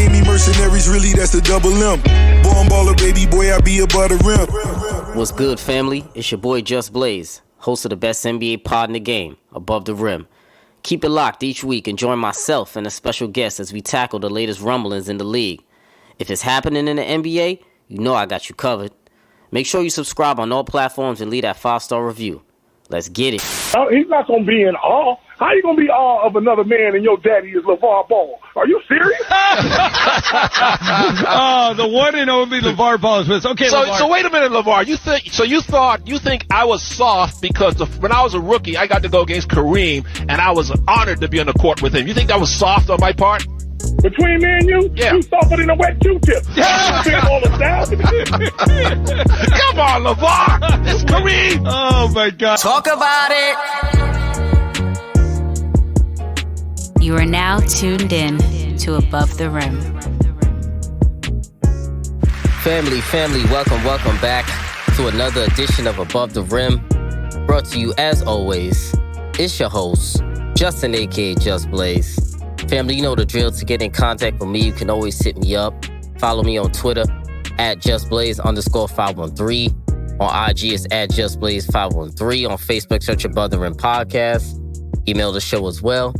Miami mercenaries, really, that's the double M. Born baller, baby boy, I be above the rim. What's good, family? It's your boy Just Blaze, host of the best NBA pod in the game, Above the Rim. Keep it locked each week and join myself and a special guest as we tackle the latest rumblings in the league. If it's happening in the NBA, you know I got you covered. Make sure you subscribe on all platforms and leave that 5-star review. Let's get it. Oh, he's not going to be in awe. How you going to be awe of another man and your daddy is LeVar Ball? Are you serious? Oh, the one and only LeVar Ball is with us. Okay, LeVar. So wait a minute, LeVar. You think I was soft because when I was a rookie, I got to go against Kareem, and I was honored to be on the court with him. You think that was soft on my part? Between me and you, yeah. You softer than a wet Q-tip. Yeah. All the time. Come on, LeVar. It's Kareem. Oh, my God. Talk about it. You are now tuned in to Above the Rim. Family, welcome back to another edition of Above the Rim. Brought to you, as always, it's your host, Justin, a.k.a. Just Blaze. Family, you know the drill. To get in contact with me, you can always hit me up. Follow me on Twitter, @JustBlaze_513. On IG, it's @JustBlaze513. On Facebook, search Above the Rim Podcast. Email the show as well.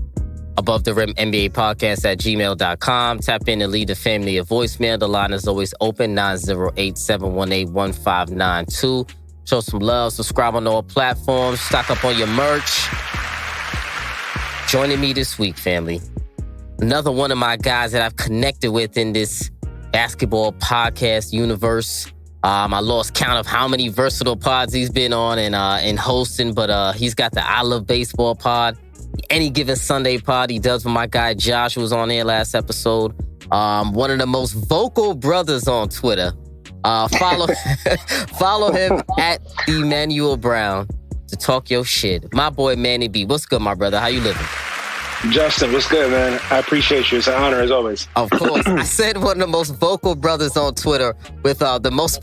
Above the Rim NBA Podcast @gmail.com. Tap in and leave the family a voicemail. The line is always open, 908-718-1592. Show some love. Subscribe on all platforms. Stock up on your merch. Joining me this week, family, another one of my guys that I've connected with in this basketball podcast universe. I lost count of how many versatile pods he's been on and hosting, but he's got the I Love Baseball pod. Any Given Sunday pod he does with my guy Josh, who was on there last episode. One of the most vocal brothers on Twitter. Follow him @Emmanuel Brown to talk your shit. My boy Manny B. What's good, my brother? How you living? Justin, what's good, man? I appreciate you. It's an honor as always. Of course. I said one of the most vocal brothers on Twitter with the most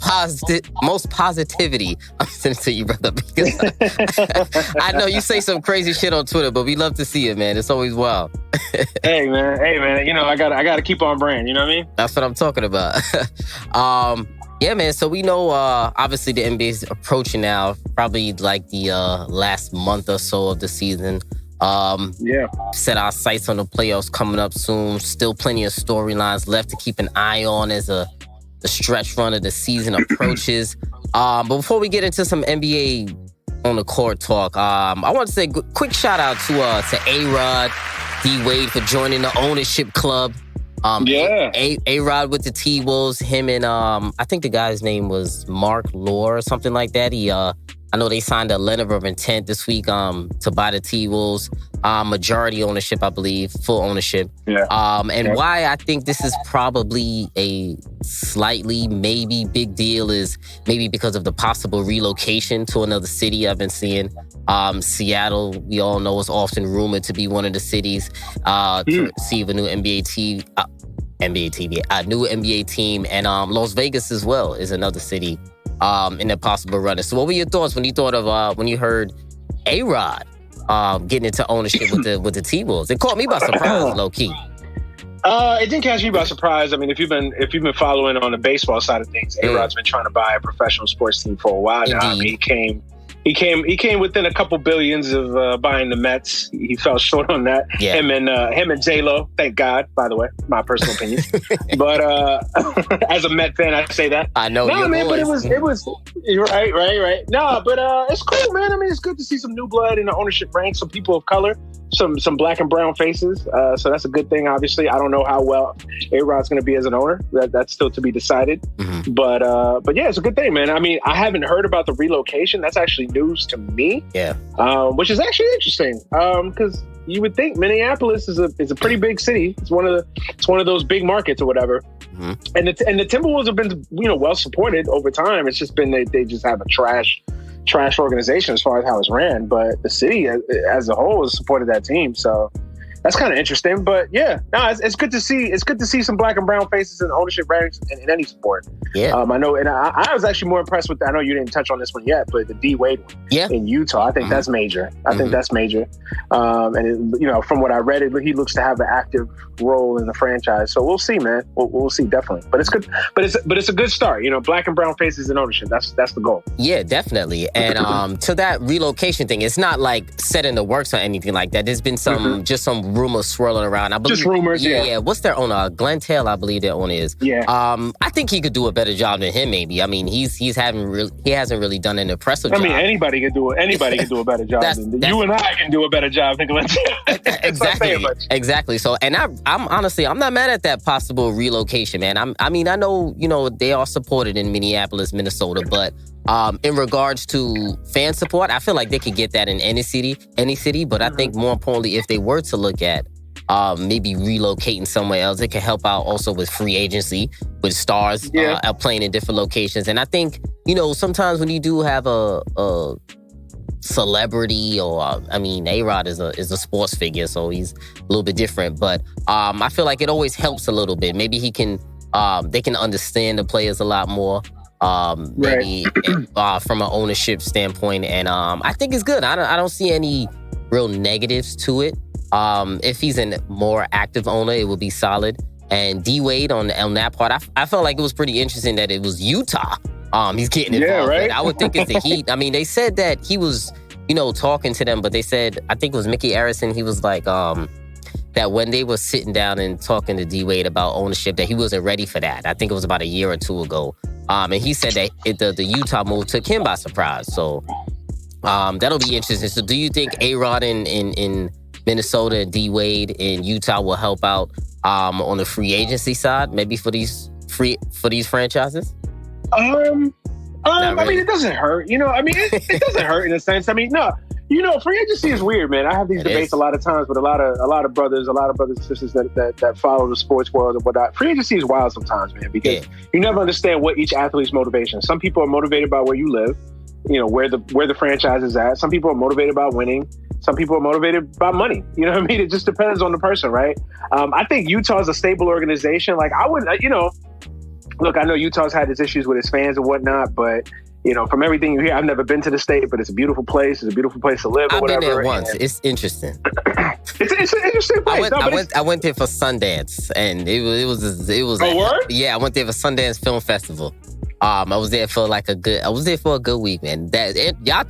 positivity. I'm sending it to you, brother, because I know you say some crazy shit on Twitter, but we love to see it, man. It's always wild. Hey, man. You know, I gotta keep on brand. You know what I mean? That's what I'm talking about. Yeah, man. So we know, obviously, the NBA is approaching now, probably like the last month or so of the season. Set our sights on the playoffs coming up soon. Still plenty of storylines left to keep an eye on as the stretch run of the season approaches. But before we get into some NBA on the court talk, I want to say a quick shout out to A-Rod, D-Wade for joining the ownership club. A-Rod with the T-Wolves, him and I think the guy's name was Mark Lore or something like that. I know they signed a letter of intent this week to buy the T-Wolves. Majority ownership, I believe, full ownership. Yeah. Why I think this is probably a slightly maybe big deal is maybe because of the possible relocation to another city. I've been seeing Seattle, we all know, is often rumored to be one of the cities to receive a new new NBA team. And Las Vegas as well is another city in the possible runner. So what were your thoughts when you thought of when you heard A-Rod getting into ownership with the T-Wolves? It caught me by surprise, low key. It didn't catch me by surprise. I mean, if you've been following on the baseball side of things, A-Rod's been trying to buy a professional sports team for a while now. I mean, he came within a couple billions of buying the Mets. He fell short on that. Yeah. Him and J-Lo, thank God, by the way, my personal opinion. But as a Met fan, I say that. I know. No, man, but it was right. No, but it's cool, man. I mean, it's good to see some new blood in the ownership ranks, some people of color, some black and brown faces. So that's a good thing. Obviously, I don't know how well A-Rod's going to be as an owner. That's still to be decided. Mm-hmm. But yeah, it's a good thing, man. I mean, I haven't heard about the relocation. That's actually news to me. Yeah. Which is actually interesting. Because you would think Minneapolis is a pretty big city. It's one of those big markets or whatever. Mm-hmm. And the Timberwolves have been, well supported over time. It's just been they just have a trash organization as far as how it's ran. But the city as a whole has supported that team. So That's kind of interesting, but yeah, no, it's good to see. It's good to see some black and brown faces in ownership ranks in any sport. Yeah, I know, and I was actually more impressed with. I know you didn't touch on this one yet, but the D Wade one, in Utah, I think that's major. I think that's major. And from what I read, he looks to have an active role in the franchise. So we'll see, man. We'll see definitely. But it's good. But it's a good start. Black and brown faces in ownership. That's the goal. Yeah, definitely. And to that relocation thing, it's not like set in the works or anything like that. There's been just some rumors swirling around. I believe, just rumors. Yeah. What's their owner? Glenn Taylor, I believe their owner is. Yeah. I think he could do a better job than him. Maybe. I mean, he hasn't really done an impressive job. I mean, anybody can do it. Anybody can do a better job. You and I can do a better job than Glenn Taylor. Exactly. So, and I'm honestly, I'm not mad at that possible relocation, man. I know, they are supported in Minneapolis, Minnesota, but in regards to fan support, I feel like they could get that in any city. But I think more importantly, if they were to look at maybe relocating somewhere else, it could help out also with free agency, with stars playing in different locations. And I think, sometimes when you do have a celebrity, or A-Rod is a sports figure, so he's a little bit different. But I feel like it always helps a little bit. Maybe they can understand the players a lot more. Maybe from an ownership standpoint, and I think it's good. I don't see any real negatives to it. If he's a more active owner, it would be solid. And D Wade on that part, I felt like it was pretty interesting that it was Utah. He's getting involved. Yeah, right? I would think it's the Heat. I mean, they said that he was, talking to them, but they said, I think it was Mickey Arison. He was like, that when they were sitting down and talking to D Wade about ownership, that he wasn't ready for that. I think it was about a year or two ago. And he said that the Utah move took him by surprise. So that'll be interesting. So do you think A-Rod in Minnesota and D Wade in Utah will help out on the free agency side, maybe for these franchises? Really. I mean, it doesn't hurt. It doesn't hurt in a sense. I mean, no. Free agency is weird, man. I have these debates a lot of times with a lot of brothers and sisters that follow the sports world and whatnot. Free agency is wild sometimes, man, because you never understand what each athlete's motivation. Some people are motivated by where you live, where the franchise is at. Some people are motivated by winning. Some people are motivated by money. You know what I mean? It just depends on the person, right? I think Utah is a stable organization. Like, I wouldn't, look, I know Utah's had its issues with its fans and whatnot, but from everything you hear, I've never been to the state, but it's a beautiful place. It's a beautiful place to live. I've been there once. It's interesting. It's an interesting place. I went there for Sundance, and it was. Oh, word? Yeah, I went there for Sundance Film Festival. I was there for a good week, man. Y'all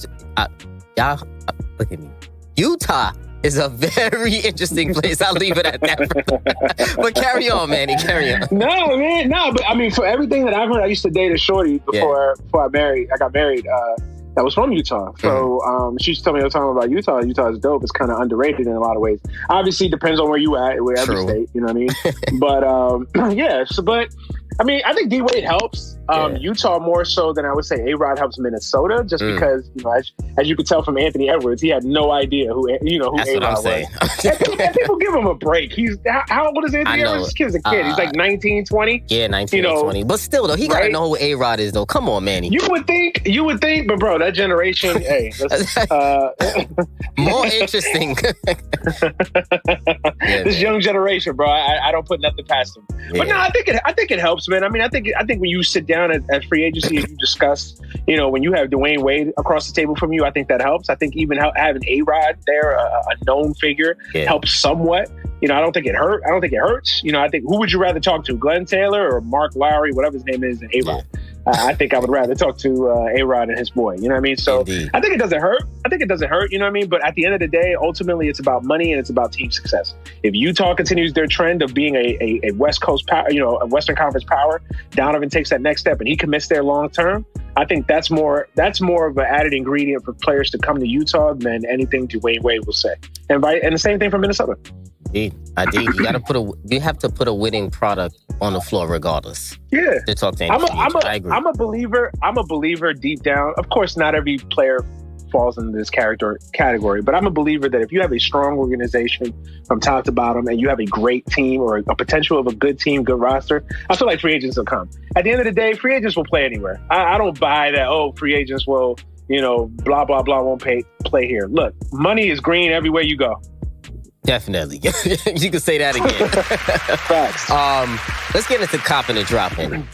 look at me. Utah is a very interesting place. I'll leave it at that. But carry on, Manny. Carry on. No, man. No, but I mean, for everything that I've heard, I used to date a shorty before I got married. That was from Utah. So she used to tell me all the time about Utah. Utah is dope. It's kind of underrated in a lot of ways. Obviously, it depends on where you at, where every state. You know what I mean? But yeah. So, but I mean, I think D Wade helps. Utah more so than I would say A-Rod helps Minnesota, just because, as you could tell from Anthony Edwards, he had no idea who A-Rod was. And people give him a break. How old is Anthony Edwards? This kid's a kid. He's like 19, 20. Yeah, 19 or 20. But still, though, he got to know who A-Rod is, though. Come on, Manny. You would think, but bro, that generation, hey. More interesting. This young generation, bro, I don't put nothing past them. Yeah. But no, I think it helps, man. I mean, I think when you sit down at free agency and you discuss, when you have Dwayne Wade across the table from you, I think that helps. I think even having A-Rod there, a known figure, helps somewhat. I don't think it hurt. I don't think it hurts. I think, who would you rather talk to, Glenn Taylor or Mark Lowry, whatever his name is, and A-Rod? Yeah. I think I would rather talk to A-Rod and his boy. You know what I mean? So Indeed. I think it doesn't hurt. You know what I mean? But at the end of the day, ultimately, it's about money and it's about team success. If Utah continues their trend of being a West Coast power, a Western Conference power, Donovan takes that next step and he commits there long term. I think that's more of an added ingredient for players to come to Utah than anything Dwayne Wade will say. And the same thing for Minnesota. Indeed. You have to put a winning product on the floor regardless. Yeah. To talk to I agree. I'm a believer deep down. Of course, not every player falls into this category, but I'm a believer that if you have a strong organization from top to bottom and you have a great team or a potential of a good team, good roster, I feel like free agents will come. At the end of the day, free agents will play anywhere. I don't buy that, free agents will, blah, blah, blah, won't play here. Look, money is green everywhere you go. Definitely. You can say that again. Facts. Let's get into copping and dropping.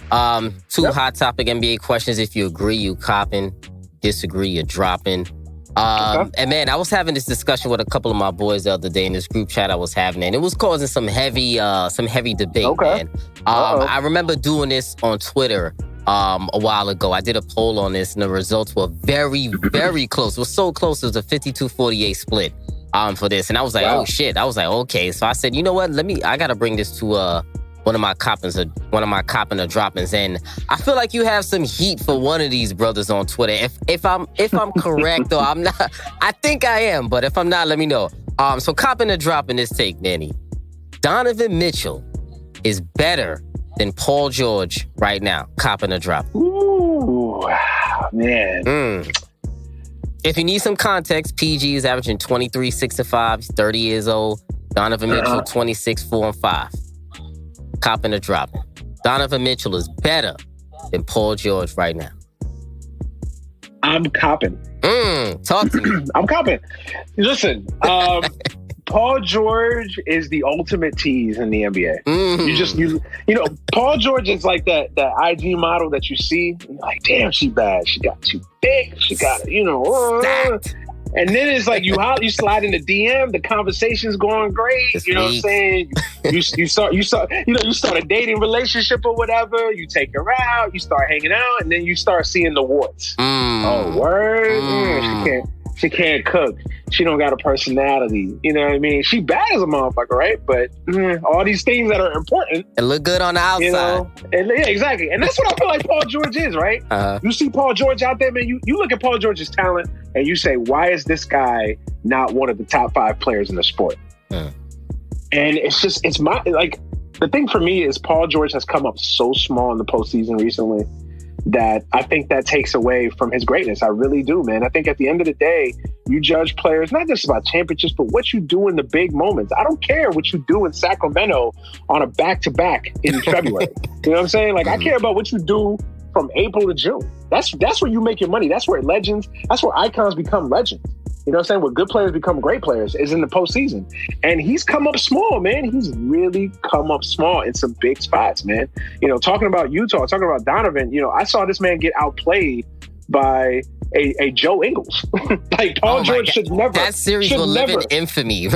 Two hot topic NBA questions. If you agree, you copping. Disagree, you're dropping. And man, I was having this discussion with a couple of my boys the other day in this group chat I was having, and it was causing some heavy debate, man. I remember doing this on Twitter a while ago. I did a poll on this, and the results were very, very close. It was so close, it was a 52-48 split for this. And I was like, oh shit. I was like, okay. So I said, you know what? I gotta bring this to one of my copping or droppings, and I feel like you have some heat for one of these brothers on Twitter. If I'm correct, or I'm not, I think I am, but if I'm not, let me know. So copping or dropping this take, Manny. Donovan Mitchell is better than Paul George right now. Copping or dropping. Ooh, man. If you need some context, PG is averaging 23, 6 and 5. He's 30 years old. Donovan Mitchell, 26, 4 and 5. Copping or dropping. Donovan Mitchell is better than Paul George right now. I'm copping. Talk to me. I'm copping. Listen, Paul George is the ultimate tease in the NBA. You know, Paul George is like that IG model that you see. You're like, damn, she bad. She got too big. She got it, and then it's like you slide in the DM, the conversation's going great. You know what I'm saying? You start a dating relationship or whatever. You take her out, you start hanging out, and then you start seeing the warts. Oh, word? She can't cook. She don't got a personality. You know what I mean? She bad as a motherfucker, right? But all these things that are important. It look good on the outside. You know? Yeah, exactly. And that's what I feel like Paul George is, right? You see Paul George out there, man, you look at Paul George's talent and you say, why is this guy not one of the top 5 players in the sport? And the thing for me is Paul George has come up so small in the postseason recently that I think that takes away from his greatness. I really do, man. I think at the end of the day, you judge players not just about championships, but what you do in the big moments. I don't care what you do in Sacramento on a back-to-back in February. You know what I'm saying? Like, I care about what you do from April to June. That's where you make your money. That's where icons become legends. You know what I'm saying? Where good players become great players is in the postseason. And he's come up small, man. He's really come up small in some big spots, man. You know, talking about Utah, talking about Donovan, you know, I saw this man get outplayed by a Joe Ingles. Like, Paul George should never. That series will live in infamy.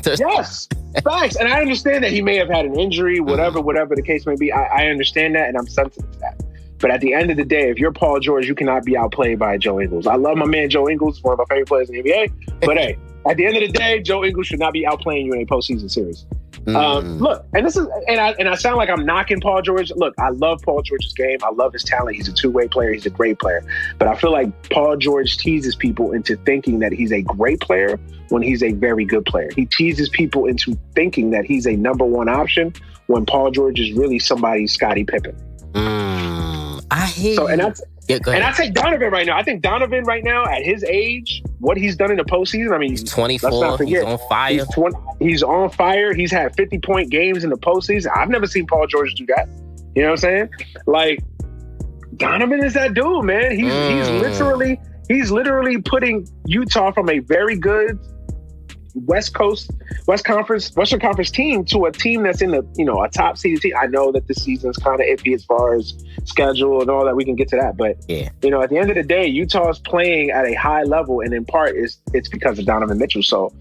Yes, facts. And I understand that he may have had an injury, whatever the case may be. I understand that, and I'm sensitive to that. But at the end of the day, if you're Paul George, you cannot be outplayed by Joe Ingles. I love my man Joe Ingles, one of my favorite players in the NBA. But hey, at the end of the day, Joe Ingles should not be outplaying you in a postseason series. Look, and this is, and I sound like I'm knocking Paul George. Look, I love Paul George's game. I love his talent. He's a two-way player. He's a great player. But I feel like Paul George teases people into thinking that he's a great player when he's a very good player. He teases people into thinking that he's a number one option when Paul George is really somebody's Scottie Pippen. I hear you. And I take Donovan right now. I think Donovan right now, at his age, what he's done in the postseason, I mean, he's 24, let's not forget, he's on fire. He's on fire. He's had 50-point games in the postseason. I've never seen Paul George do that. You know what I'm saying? Like, Donovan is that dude, man. He's literally putting Utah from a very good Western Conference team to a team that's in a top seeded team. I know that this season's kind of iffy as far as schedule and all that. We can get to that, but at the end of the day, Utah is playing at a high level, and in part it's because of Donovan Mitchell. So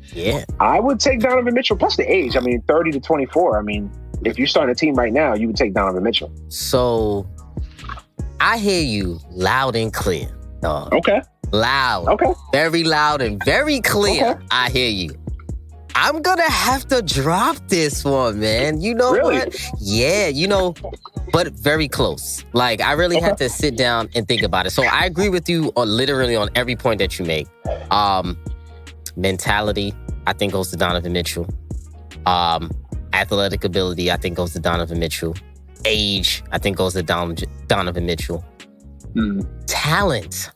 I would take Donovan Mitchell plus the age. I mean, 30 to 24. I mean, if you're starting a team right now, you would take Donovan Mitchell. So I hear you loud and clear, dog. Okay. Loud. Okay. Very loud and very clear. Okay. I hear you. I'm going to have to drop this one, man. You know what? Yeah, but very close. Like, I really had to sit down and think about it. So I agree with you literally on every point that you make. Mentality, I think, goes to Donovan Mitchell. Athletic ability, I think, goes to Donovan Mitchell. Age, I think, goes to Donovan Mitchell. Talent,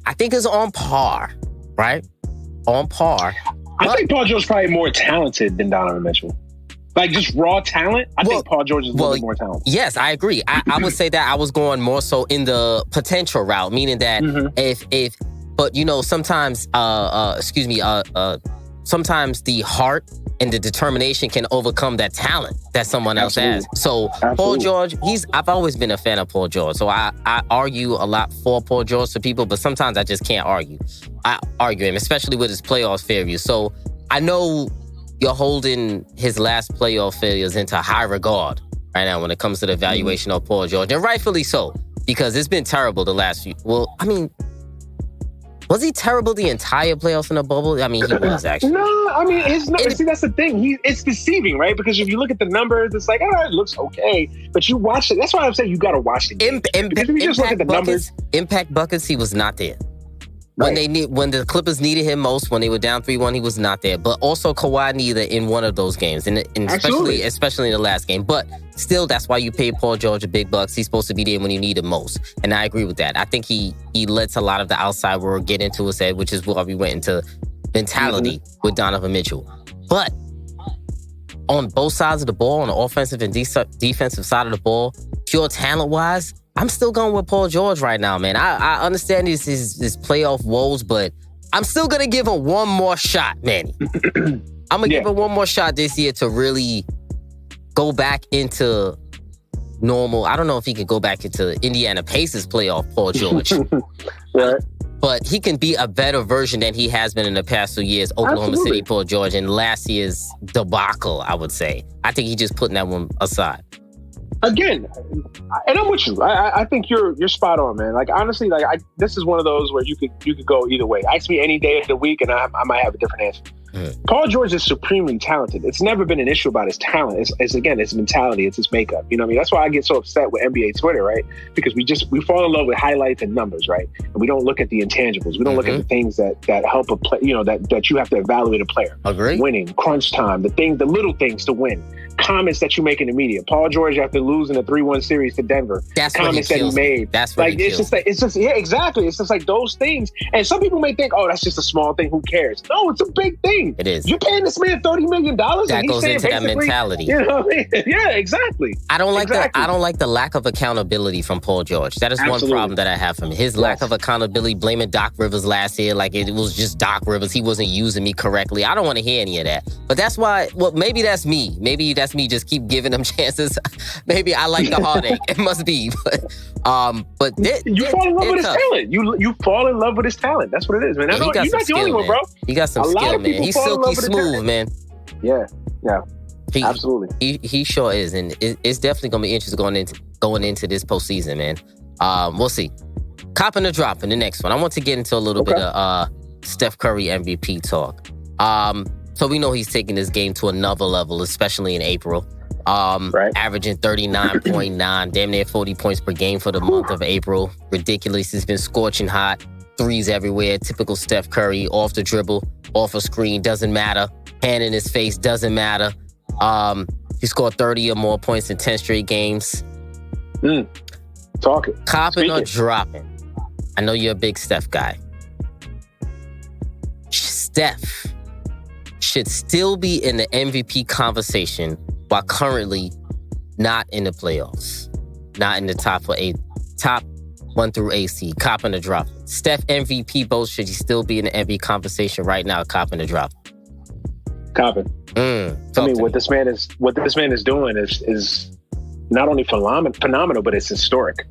I think, is on par, right? On par. I think Paul George is probably more talented than Donovan Mitchell. Like, just raw talent, I think Paul George is a little bit more talented. Yes, I agree. I would say that I was going more so in the potential route, meaning that if sometimes, sometimes the heart and the determination can overcome that talent that someone else has. So Paul George, I've always been a fan of Paul George. So I argue a lot for Paul George to people, but sometimes I just can't argue. I argue him, especially with his playoff failures. So I know you're holding his last playoff failures into high regard right now when it comes to the evaluation of Paul George, and rightfully so, because it's been terrible the last few. Well, I mean, was he terrible the entire playoffs in the bubble? I mean, he was actually. No, I mean, see, that's the thing. It's deceiving, right? Because if you look at the numbers, it's like, it looks okay. But you watch it. That's why I'm saying you got to watch the game. Because if you just look at the numbers. Impact buckets, he was not there. When when the Clippers needed him most, when they were down 3-1, he was not there. But also Kawhi neither in one of those games, and especially in the last game. But still, that's why you pay Paul George the big bucks. He's supposed to be there when you need him most, and I agree with that. I think he lets a lot of the outside world get into his head, which is why we went into mentality with Donovan Mitchell. But on both sides of the ball, on the offensive and defensive side of the ball, pure talent-wise, I'm still going with Paul George right now, man. I understand his playoff woes, but I'm still going to give him one more shot, Manny. I'm going to give him one more shot this year to really go back into normal. I don't know if he could go back into Indiana Pacers playoff Paul George. Right. But he can be a better version than he has been in the past 2 years, Oklahoma City Paul George, and last year's debacle, I would say. I think he's just putting that one aside. Again, and I'm with you. I think you're spot on, man. Like, honestly, this is one of those where you could go either way. Ask me any day of the week, and I might have a different answer. Paul George is supremely talented. It's never been an issue about his talent. It's his mentality. It's his makeup. You know what I mean? That's why I get so upset with NBA Twitter, right? Because we fall in love with highlights and numbers, right? And we don't look at the intangibles. We don't look at the things that help a play. You know, that you have to evaluate a player. Agree. Winning, crunch time, the little things to win. Comments that you make in the media. Paul George, after losing a 3-1 series to Denver, comments that he made. That's what exactly. It's just like those things. And some people may think, oh, that's just a small thing. Who cares? No, it's a big thing. It is. You're paying this man $30 million. That goes into that mentality. You know what I mean? Yeah, exactly. I don't like the lack of accountability from Paul George. That is one problem that I have from him. His lack of accountability, blaming Doc Rivers last year, like it was just Doc Rivers. He wasn't using me correctly. I don't want to hear any of that. But that's why. Well, maybe that's me. Maybe that's me. Just keep giving him chances. Maybe I like the heartache. It must be. But you fall in love with his talent. You fall in love with his talent. That's what it is, man. You're not the only one, bro. He got some skill, man. He's silky smooth, man. Yeah. Absolutely. He sure is, and it's definitely gonna be interesting going into this postseason, man. We'll see. Copping or dropping the next one. I want to get into a little bit of Steph Curry MVP talk. So we know he's taking this game to another level, especially in April. Averaging 39.9, damn near 40 points per game for the month of April. Ridiculous. He's been scorching hot. Threes everywhere. Typical Steph Curry. Off the dribble, off a screen, doesn't matter. Hand in his face, doesn't matter. He scored 30 or more points in 10 straight games. Talking. Copping or dropping? I know you're a big Steph guy. Steph should still be in the MVP conversation while currently not in the playoffs. Not in the top 1 through 8 seed. Copping or dropping? Steph MVP votes, should he still be in the MVP conversation right now? Copping or dropping? Copping. I mean, what this man is doing is not only phenomenal, but it's historic.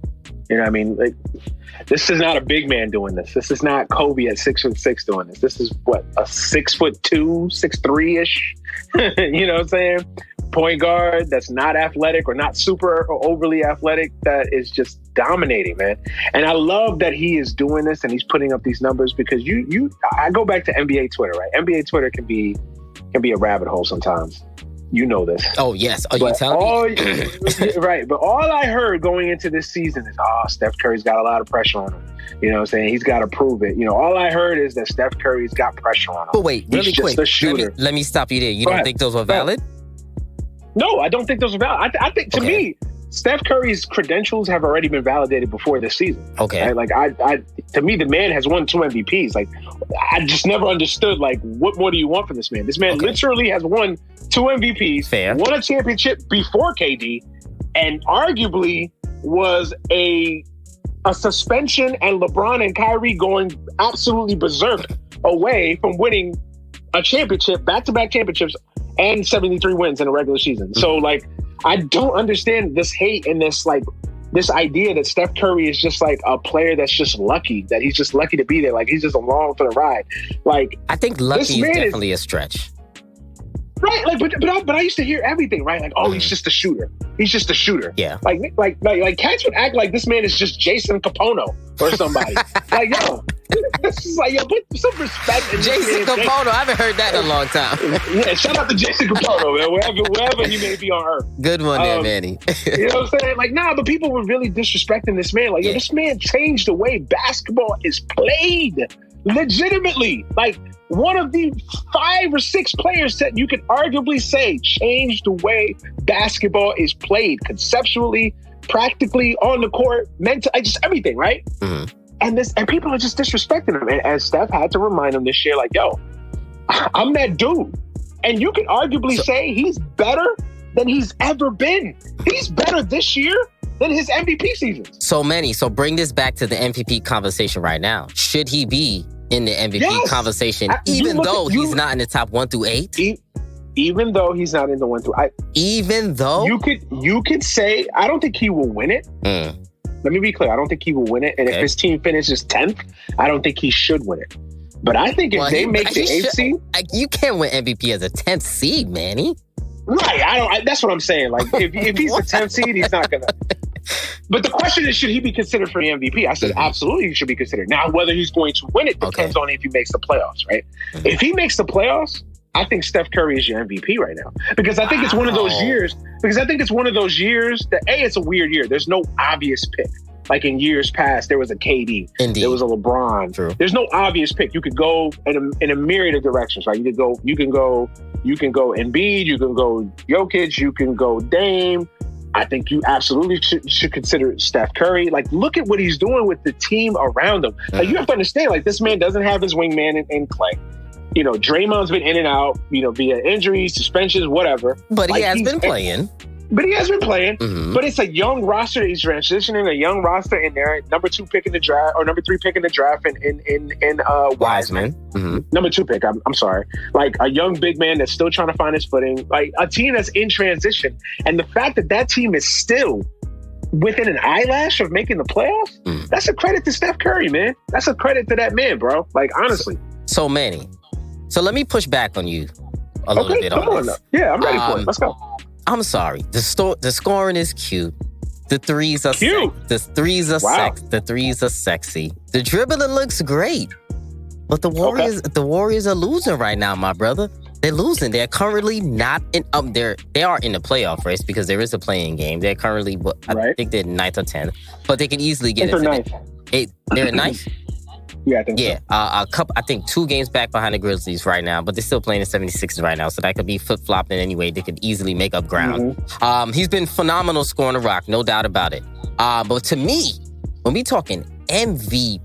You know what I mean? Like, this is not a big man doing this. This is not Kobe at 6'6" doing this. This is what, a 6'2", 6'3" you know what I'm saying? Point guard that's not athletic or not super or overly athletic, that is just dominating, man. And I love that he is doing this and he's putting up these numbers, because I go back to NBA Twitter, right? NBA Twitter can be a rabbit hole sometimes. You know this. Oh, yes. Are you telling me? Right. But all I heard going into this season is, Steph Curry's got a lot of pressure on him. You know what I'm saying? He's got to prove it. You know, all I heard is that Steph Curry's got pressure on him. But wait, really He's quick. Just a shooter. Let me stop you there. You don't think those were valid? No, I don't think those are valid. I think, to me, Steph Curry's credentials have already been validated before this season. Okay. Right? Like, to me, the man has won 2 MVPs. Like, I just never understood, like, what more do you want from this man? This man literally has won 2 MVPs, Fair. Won a championship before KD, and arguably was a suspension and LeBron and Kyrie going absolutely berserk away from winning a championship, back-to-back championships, and 73 wins in a regular season. So, like, I don't understand this hate and this idea that Steph Curry is just like a player that's just lucky, that he's just lucky to be there. Like, he's just along for the ride. Like, I think lucky is definitely a stretch. Right, like, but I used to hear everything, right? Like, oh, he's just a shooter. He's just a shooter. Yeah. Like cats would act like this man is just Jason Capono or somebody. Like, yo, this is like, yo, put some respect in Jason Capono. I haven't heard that in a long time. Yeah, shout out to Jason Capono, man, wherever he may be on earth. Good one there, Manny. You know what I'm saying? Like, nah, but people were really disrespecting this man. Like, yo, this man changed the way basketball is played. Legitimately. Like, one of the 5 or 6 players that you could arguably say changed the way basketball is played conceptually, practically, on the court, mentally, just everything, right? Mm-hmm. And people are just disrespecting him. And Steph had to remind him this year, like, yo, I'm that dude. And you could arguably say he's better than he's ever been. He's better this year than his MVP seasons. So bring this back to the MVP conversation right now. Should he be in the MVP conversation, even though he's not in the top 1 through 8? Even though he's not in the 1 through 8. Even though? You could say, I don't think he will win it. Let me be clear. I don't think he will win it. And if his team finishes 10th, I don't think he should win it. But I think if they make the 8th seed... You can't win MVP as a 10th seed, Manny. Right. That's what I'm saying. Like, if he's the 10th seed, he's not going to... But the question is, should he be considered for the MVP? I said, absolutely, he should be considered. Now, whether he's going to win it depends on if he makes the playoffs, right? If he makes the playoffs, I think Steph Curry is your MVP right now. Because I think it's one of those years. Because I think it's one of those years that, it's a weird year. There's no obvious pick. Like in years past, there was a KD. Indeed. There was a LeBron. True. There's no obvious pick. You could go in a myriad of directions, right? You can go Embiid, you can go Jokic, you can go Dame. I think you absolutely should consider Steph Curry. Like, look at what he's doing with the team around him. Like, you have to understand, like, this man doesn't have his wingman in Clay. You know, Draymond's been in and out, via injuries, suspensions, whatever. But he has been playing. Mm-hmm. But it's a young roster. He's transitioning a young roster in there. Number 2 pick in the draft, or number 3 pick in the draft in Wiseman. Mm-hmm. Number 2 pick. I'm sorry. Like a young big man that's still trying to find his footing. Like a team that's in transition. And the fact that team is still within an eyelash of making the playoffs, that's a credit to Steph Curry, man. That's a credit to that man, bro. Like, honestly. So Manny. So let me push back on you a little bit on this. Yeah, I'm ready for it. Let's go. I'm sorry. The scoring is cute. The threes are cute. The threes are the threes are sexy. The dribbling looks great. But the Warriors are losing right now, my brother. They're losing. They're currently not in they are in the playoff race because there is a playing game. They're currently I think they're 9th or 10th. But they can easily get into 9th. They're at 9th? Yeah, I think so. I think 2 games back behind the Grizzlies right now, but they're still playing the 76ers right now, so that could be flip-flopped in any way. They could easily make up ground. Mm-hmm. He's been phenomenal scoring the rock, no doubt about it. But to me, when we talking MVP,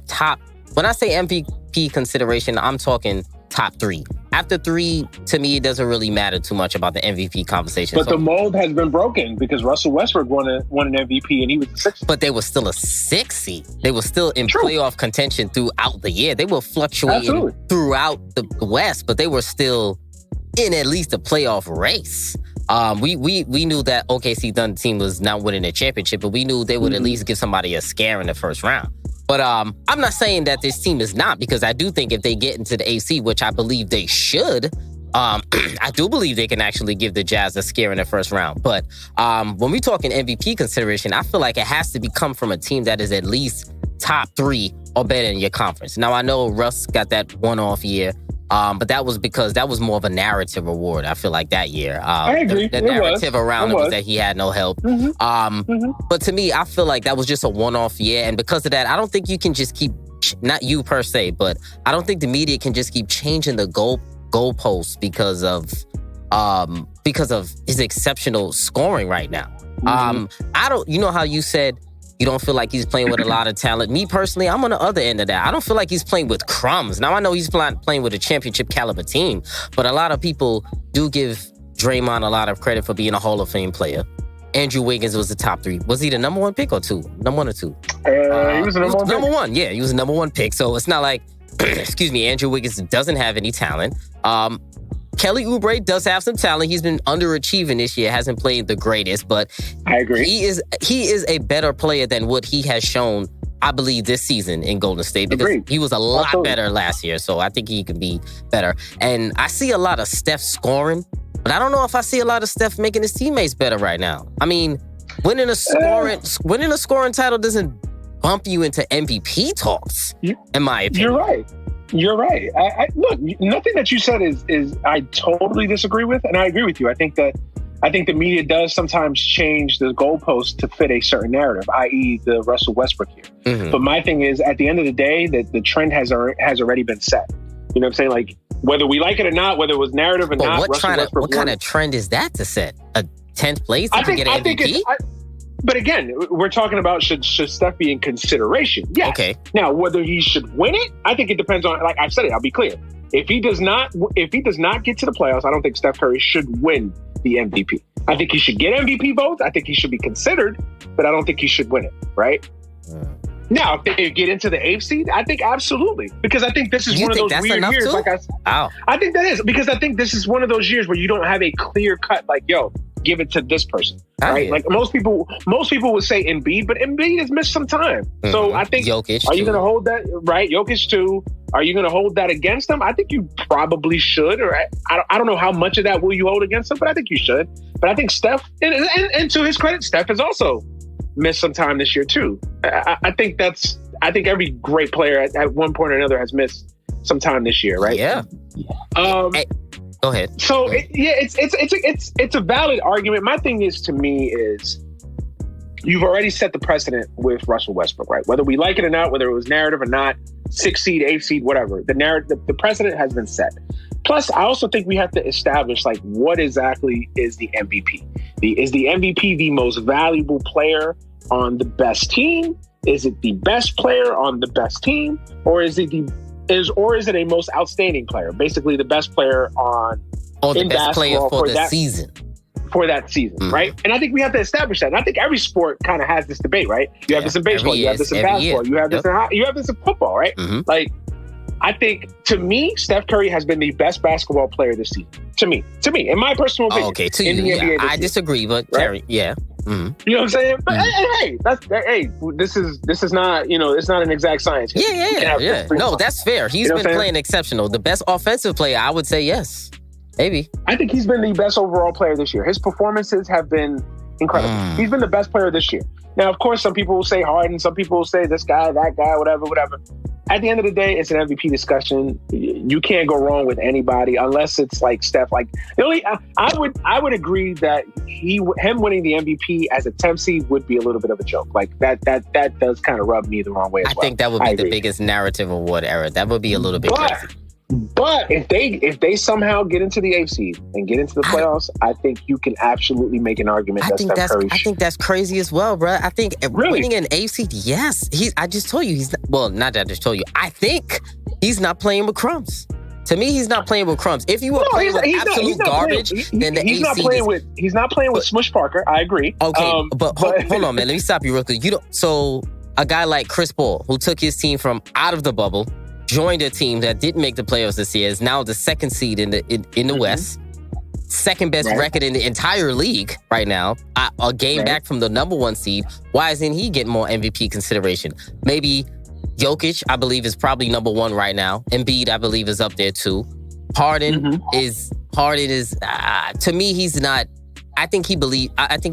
top, when I say MVP consideration, I'm talking top 3. After 3, to me, it doesn't really matter too much about the MVP conversation. But the mold has been broken because Russell Westbrook won an MVP and he was a 6th. But they were still a 6th seed. They were still in playoff contention throughout the year. They were fluctuating throughout the West, but they were still in at least a playoff race. We knew that OKC Thunder team was not winning a championship, but we knew they would at least give somebody a scare in the first round. But I'm not saying that this team is not, because I do think if they get into the AC, which I believe they should, I do believe they can actually give the Jazz a scare in the first round. But when we're talking MVP consideration, I feel like it has to come from a team that is at least top 3 or better in your conference. Now, I know Russ got that one-off year, but that was because that was more of a narrative award, I feel like, that year. I agree. The narrative around it was that he had no help. But to me, I feel like that was just a one-off year. And because of that, I don't think you can just keep, not you per se, but I don't think the media can just keep changing the goalposts because of his exceptional scoring right now. You know how you said you don't feel like he's playing with a lot of talent. Me personally, I'm on the other end of that. I don't feel like he's playing with crumbs. Now, I know he's playing with a championship caliber team, but a lot of people do give Draymond a lot of credit for being a Hall of Fame player. Andrew Wiggins was the top 3. Was he the number 1 pick or 2? Number 1 or 2? He was the number 1 pick. Number 1, yeah. He was the number 1 pick. So it's not like excuse me, Andrew Wiggins doesn't have any talent. Kelly Oubre does have some talent. He's been underachieving this year, hasn't played the greatest, but I agree. He is a better player than what he has shown, I believe, this season in Golden State, because he was a lot better last year. So I think he can be better. And I see a lot of Steph scoring, but I don't know if I see a lot of Steph making his teammates better right now. I mean, winning a scoring title doesn't bump you into MVP talks, in my opinion. You're right. I look, nothing that you said is I totally disagree with, and I agree with you. I think the media does sometimes change the goalpost to fit a certain narrative, i.e. the Russell Westbrook here. Mm-hmm. But my thing is, at the end of the day, that the trend has already been set. You know what I'm saying? Like, whether we like it or not, whether it was narrative or not, what kind of trend is that to set? A 10th place to get an MVP? But again, we're talking about should Steph be in consideration? Yes. Okay. Now, whether he should win it, I think it depends on. Like I said it, I'll be clear. If he does not get to the playoffs, I don't think Steph Curry should win the MVP. I think he should get MVP votes. I think he should be considered, but I don't think he should win it. Right. Now, if they get into the 8th seed, I think absolutely, because I think this is one of those weird years. Too? Like I think that is, because I think this is one of those years where you don't have a clear cut. Like, yo, give it to this person, right? Yeah. Like most people would say Embiid, but Embiid has missed some time. Mm-hmm. So I think, Jokic, are you going to hold that, right? Jokic too. Are you going to hold that against them? I think you probably should. Or I don't know how much of that will you hold against them, but I think you should. But I think Steph, and to his credit, Steph has also missed some time this year too. I think every great player at one point or another has missed some time this year, right? Yeah. Hey. Go ahead. So it's a valid argument. My thing is, to me, is you've already set the precedent with Russell Westbrook, right? Whether we like it or not, whether it was narrative or not, 6th seed, 8th seed, whatever. The precedent has been set. Plus, I also think we have to establish, like, what exactly is the MVP? Is the MVP the most valuable player on the best team? Is it the best player on the best team, or is it a most outstanding player? Basically, the best player the best player for the season. For that season, right? And I think we have to establish that. And I think every sport kind of has this debate, right? You have this in baseball, you have this in basketball, you have this in football, right? Mm-hmm. Like, I think, to me, Steph Curry has been the best basketball player this season. To me, in my personal opinion. Okay, to you, I disagree, but right? Yeah. Mm-hmm. You know what I'm saying? But hey, this is not, it's not an exact science. Yeah. No, that's fair. He's been playing exceptional. The best offensive player, I would say yes. Maybe. I think he's been the best overall player this year. His performances have been incredible. He's been the best player this year. Now, of course, some people will say Harden, some people will say this guy, that guy, whatever. At the end of the day, it's an MVP discussion. You can't go wrong with anybody unless it's like Steph. Like, the only I would agree that him winning the MVP as a 10th seed would be a little bit of a joke. Like that does kind of rub me the wrong way as well. I think that would be the biggest narrative award era. That would be a little bit crazy. But if they somehow get into the 8th seed and get into the playoffs, I think you can absolutely make an argument that Steph Curry. I think that's crazy as well, bro. I think winning an 8th seed, yes. I just told you he's not, well, not that I just told you. I think he's not playing with crumbs. To me, he's not playing with crumbs. If you were playing with absolute garbage, then the 8th seed he's not playing with Smush Parker. I agree. Okay, but hold on, man. Let me stop you real quick. So a guy like Chris Paul, who took his team from out of the bubble, joined a team that didn't make the playoffs this year, is now the 2nd seed in the West. Second best record in the entire league right now. A game back from the number 1 seed. Why isn't he getting more MVP consideration? Maybe Jokic, I believe, is probably number 1 right now. Embiid, I believe, is up there too. Harden is to me, he's not. I think he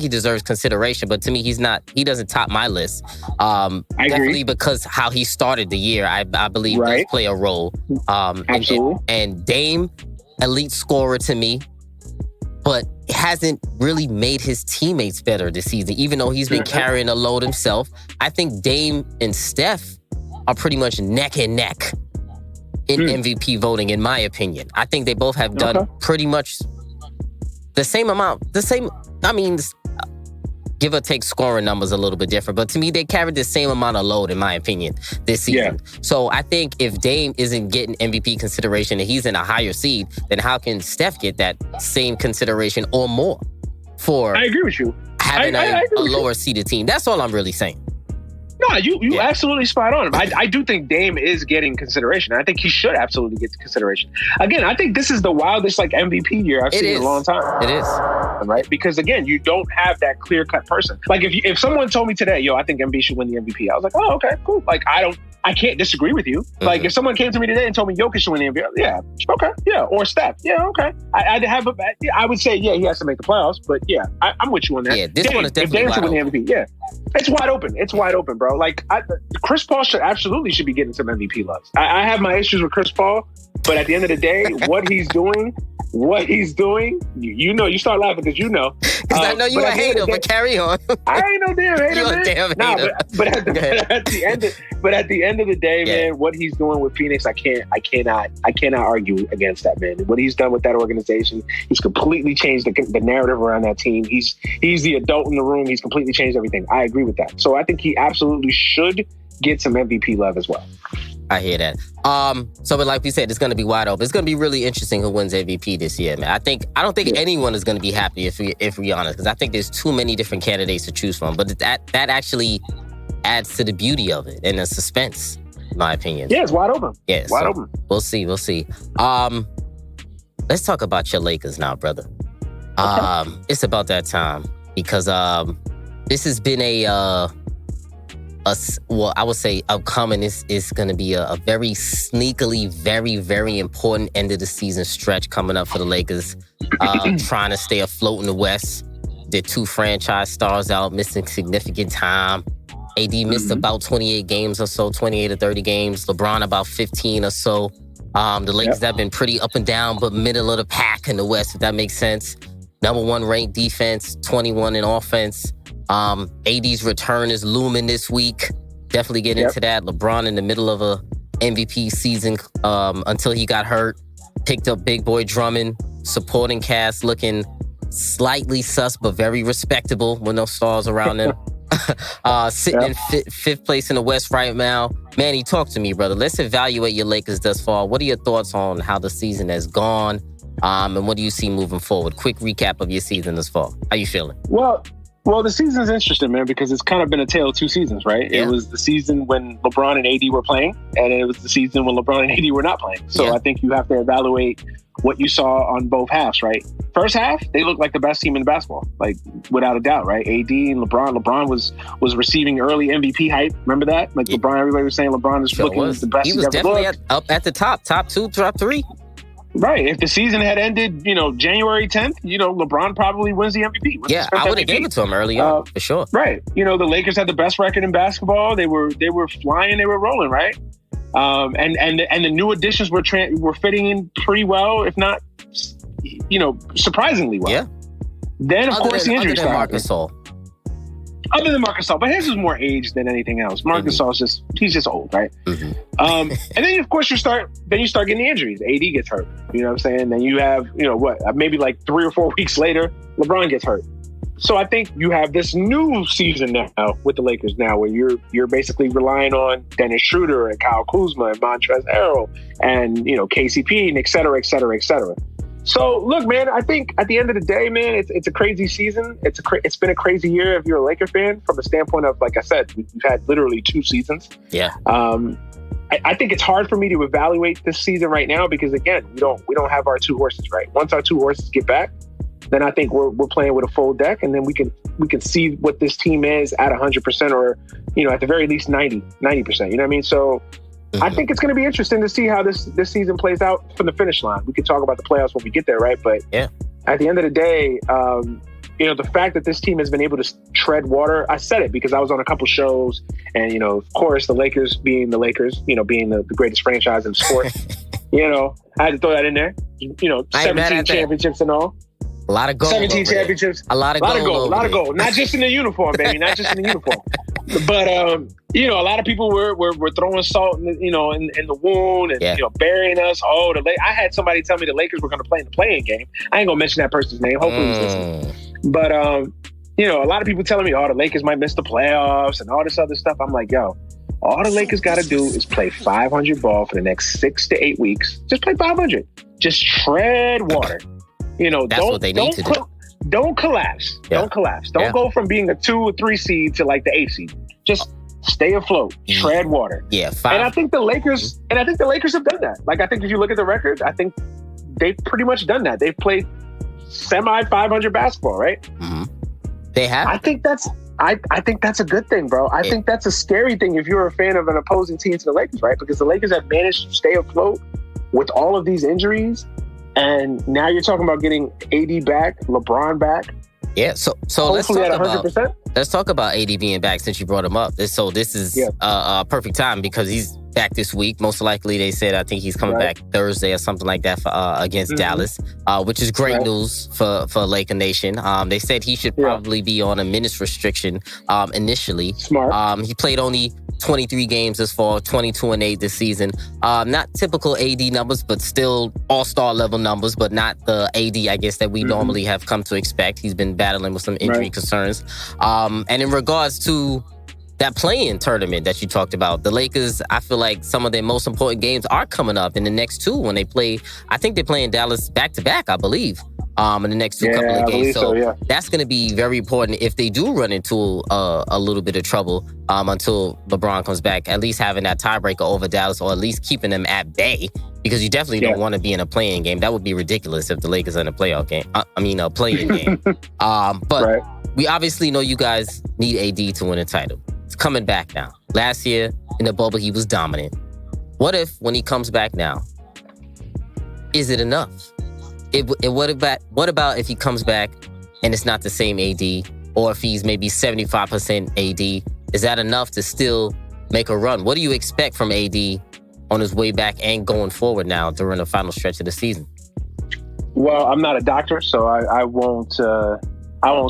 deserves consideration, but to me, he's not. He doesn't top my list. Definitely because how he started the year, I believe does play a role. Absolutely. And Dame, elite scorer to me, but hasn't really made his teammates better this season, even though he's been carrying a load himself. I think Dame and Steph are pretty much neck and neck in MVP voting, in my opinion. I think they both have done pretty much the same amount. I mean, give or take scoring numbers a little bit different, but to me, they carried the same amount of load, in my opinion, this season. Yeah. So I think if Dame isn't getting MVP consideration and he's in a higher seed, then how can Steph get that same consideration or more for I agree with you. having a lower seeded team? That's all I'm really saying. No, you absolutely spot on. I do think Dame is getting consideration. I think he should absolutely get consideration. Again, I think this is the wildest MVP year I've seen in a long time. It is. Right? Because again, you don't have that clear-cut person. Like if someone told me today, I think Embiid should win the MVP, I was like, oh, okay, cool. Like I can't disagree with you. Mm-hmm. Like if someone came to me today and told me Jokic should win the MVP, yeah, okay, yeah, or Steph, yeah, okay. I would say, he has to make the playoffs, but I'm with you on that. Yeah, this one is definitely wide open. Win the MVP, it's wide open. It's wide open, bro. Like Chris Paul should be getting some MVP loves. I have my issues with Chris Paul, but at the end of the day, what he's doing, you start laughing because you know. Because I know you a hater, but carry on. I ain't no damn hater, You're man. a damn hater. But at the end of the day, man, what he's doing with Phoenix, I cannot argue against that, man. What he's done with that organization, he's completely changed the narrative around that team. He's the adult in the room. He's completely changed everything. I agree with that. So I think he absolutely should get some MVP love as well. I hear that. But like we said, it's going to be wide open. It's going to be really interesting who wins MVP this year, man. I don't think anyone is going to be happy if we're honest, because I think there's too many different candidates to choose from. But that actually adds to the beauty of it and the suspense, in my opinion. Yeah, it's wide open. Yeah, it's wide open. We'll see. Let's talk about your Lakers now, brother. Okay. It's about that time because this has been I would say upcoming is going to be a very sneakily, very, very important end of the season stretch coming up for the Lakers. Trying to stay afloat in the West. Their 2 franchise stars out, missing significant time. AD missed about 28 games or so, 28 or 30 games. LeBron about 15 or so. The Lakers have been pretty up and down, but middle of the pack in the West, if that makes sense. Number 1 ranked defense, 21 in offense. AD's return is looming this week. Definitely get into that. LeBron in the middle of a MVP season until he got hurt. Picked up big boy Drummond. Supporting cast looking slightly sus, but very respectable with no stars around them. Sitting in fifth place in the West right now. Manny, talk to me, brother. Let's evaluate your Lakers thus far. What are your thoughts on how the season has gone? And what do you see moving forward? Quick recap of your season thus far. How you feeling? Well, the season's interesting, man, because it's kind of been a tale of 2 seasons, right? Yeah. It was the season when LeBron and AD were playing, and it was the season when LeBron and AD were not playing. So I think you have to evaluate what you saw on both halves, right? First half, they looked like the best team in basketball, like without a doubt, right? AD and LeBron. LeBron was receiving early MVP hype. Remember that? Like LeBron, everybody was saying LeBron is looking the best. He was definitely up at the top 2, top 3. Right. If the season had ended, January 10th, LeBron probably wins the MVP. I would have gave it to him early on, for sure. Right. The Lakers had the best record in basketball. They were flying. They were rolling, right? And the new additions were fitting in pretty well, if not, surprisingly well. Yeah. Then, of course, the injury started. Marcus Gasol. Other than Marcus Gasol, but his is more age than anything else. Marcus Gasol he's just old, right? Mm-hmm. And then of course you start getting the injuries. AD gets hurt. You know what I'm saying? Then you have, maybe like 3 or 4 weeks later, LeBron gets hurt. So I think you have this new season now with the Lakers now, where you're basically relying on Dennis Schroeder and Kyle Kuzma and Montrezl Harrell and KCP and et cetera, et cetera, et cetera. So look, man, I think at the end of the day, man, it's a crazy season. It's been a crazy year if you're a Laker fan from the standpoint of, like I said, we've had literally 2 seasons. Yeah. I think it's hard for me to evaluate this season right now because again, we don't have our 2 horses right. Once our 2 horses get back, then I think we're playing with a full deck, and then we can see what this team is at 100% or at the very least 90%. You know what I mean? So. I think it's going to be interesting to see how this season plays out from the finish line. We can talk about the playoffs when we get there, right? But at the end of the day, the fact that this team has been able to tread water, I said it because I was on a couple shows and, of course, the Lakers being the Lakers, being the greatest franchise in sport, I had to throw that in there, 17 championships and all. A lot of gold. 17 championships. A lot of gold. Not just in the uniform, baby. Not just in the uniform. But a lot of people were throwing salt in the wound and burying us. I had somebody tell me the Lakers were going to play in the play-in game. I ain't gonna mention that person's name. Hopefully he's listening. But a lot of people telling me, the Lakers might miss the playoffs and all this other stuff. I'm like, yo, all the Lakers got to do is play 500 ball for the next 6 to 8 weeks. Just play 500. Just tread water. That's what they need to do. Don't collapse. Yeah. Don't collapse. Don't go from being a 2 or 3 seed to like the 8 seed. Just stay afloat, tread water. Yeah, and I think the Lakers have done that. Like, I think if you look at the record, I think they've pretty much done that. They've played semi 500 basketball, right? Mm-hmm. They have. I think that's a good thing, bro. I think that's a scary thing if you're a fan of an opposing team to the Lakers, right? Because the Lakers have managed to stay afloat with all of these injuries, and now you're talking about getting AD back, LeBron back. Yeah, so let's talk about AD being back since you brought him up. This is a perfect time because he's back this week. Most likely, they said, I think he's coming back Thursday or something like that for against Dallas, which is great news for Laker Nation. They said he should probably be on a minutes restriction initially. Smart. He played only 23 games this fall, 22-8 this season. Not typical AD numbers, but still all-star level numbers, but not the AD, I guess, that we normally have come to expect. He's been battling with some injury concerns. And in regards to that play-in tournament that you talked about, the Lakers, I feel like some of their most important games are coming up in the next two when they play. I think they're playing Dallas back-to-back, I believe, in the next couple of games. So that's going to be very important if they do run into a little bit of trouble until LeBron comes back, at least having that tiebreaker over Dallas or at least keeping them at bay, because you definitely don't want to be in a play-in game. That would be ridiculous if the Lakers are in a playoff game. A play-in game. But we obviously know you guys need AD to win a title. It's coming back now. Last year in the bubble, he was dominant. What if when he comes back now, is it enough? What about if he comes back and it's not the same AD, or if he's maybe 75% AD? Is that enough to still make a run? What do you expect from AD on his way back and going forward now during the final stretch of the season? Well, I'm not a doctor, so I won't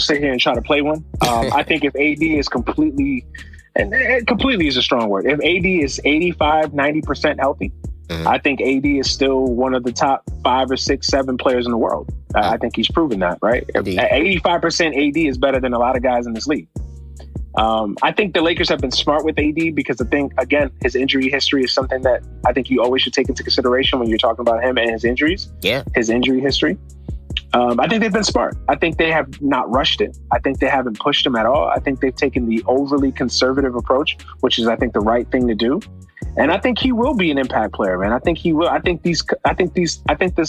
sit here and try to play one. I think if AD is completely is a strong word. If AD is 85, 90% healthy, I think AD is still one of the top 5 or 6, 7 players in the world. I think he's proven that, right? 85% AD is better than a lot of guys in this league. I think the Lakers have been smart with AD because I think, again, his injury history is something that I think you always should take into consideration when you're talking about him and his injuries. Yeah. His injury history. I think they've been smart. I think they have not rushed it. I think they haven't pushed him at all. I think they've taken the overly conservative approach, which is, I think, the right thing to do. And I think he will be an impact player, man. I think he will. I think this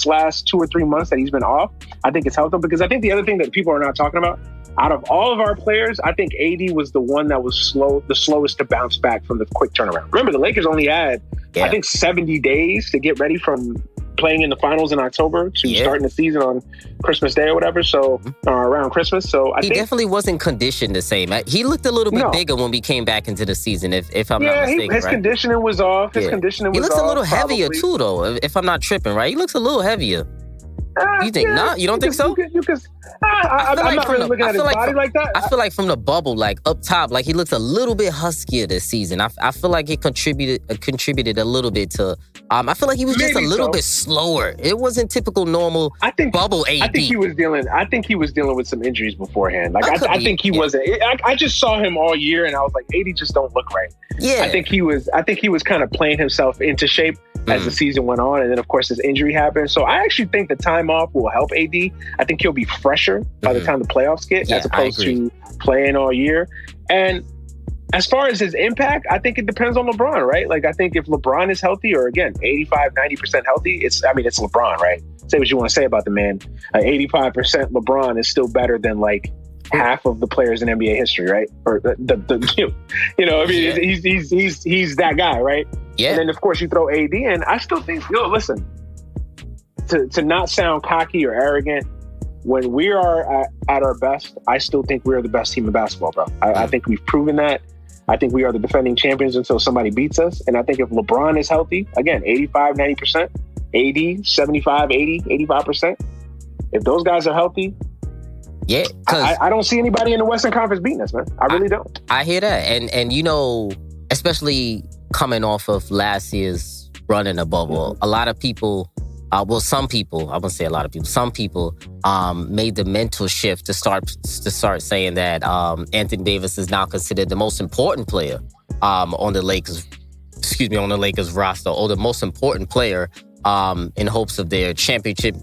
last 2 or 3 months that he's been off, I think it's helped him, because I think the other thing that people are not talking about, out of all of our players, I think AD was the one that was the slowest to bounce back from the quick turnaround. Remember, the Lakers only had, I think, 70 days to get ready from playing in the finals in October to starting the season on Christmas Day or whatever. So around Christmas. So I think he definitely wasn't conditioned the same. He looked a little bit bigger when we came back into the season, if I'm not mistaken. His conditioning was off. His conditioning was off. He looks a little heavier too, though, if I'm not tripping, right? He looks a little heavier. You think not? You don't think so? I'm not really looking at his body like that. I feel like from the bubble, like up top, like he looks a little bit huskier this season. I feel like it contributed a little bit to. I feel like he was just a little bit slower. It wasn't typical normal bubble AD. I think he was dealing with some injuries beforehand. Like I think he wasn't. I just saw him all year and I was like, AD just don't look right. Yeah. I think he was kind of playing himself into shape as the season went on, and then of course his injury happened. So I actually think the time off will help AD. I think he'll be fresher by the time the playoffs get, as opposed to playing all year. And as far as his impact, I think it depends on LeBron, right? Like I think if LeBron is healthy, or again 85, 90% healthy, it's LeBron, right? Say what you want to say about the man. 85% LeBron is still better than like half of the players in NBA history, right? Or he's that guy, right? Yeah. And then of course you throw AD in. I still think, listen, to not sound cocky or arrogant, when we are at our best, I still think we're the best team in basketball, bro. I think we've proven that. I think we are the defending champions until somebody beats us. And I think if LeBron is healthy, again, 85, 90%, AD, 75, 80, 85%, if those guys are healthy, I don't see anybody in the Western Conference beating us, man. I really don't. I hear that. And especially coming off of last year's run in the bubble, a lot of people, some people, I wouldn't say a lot of people, some people made the mental shift to start saying that Anthony Davis is now considered the most important player on the Lakers roster, or the most important player in hopes of their championship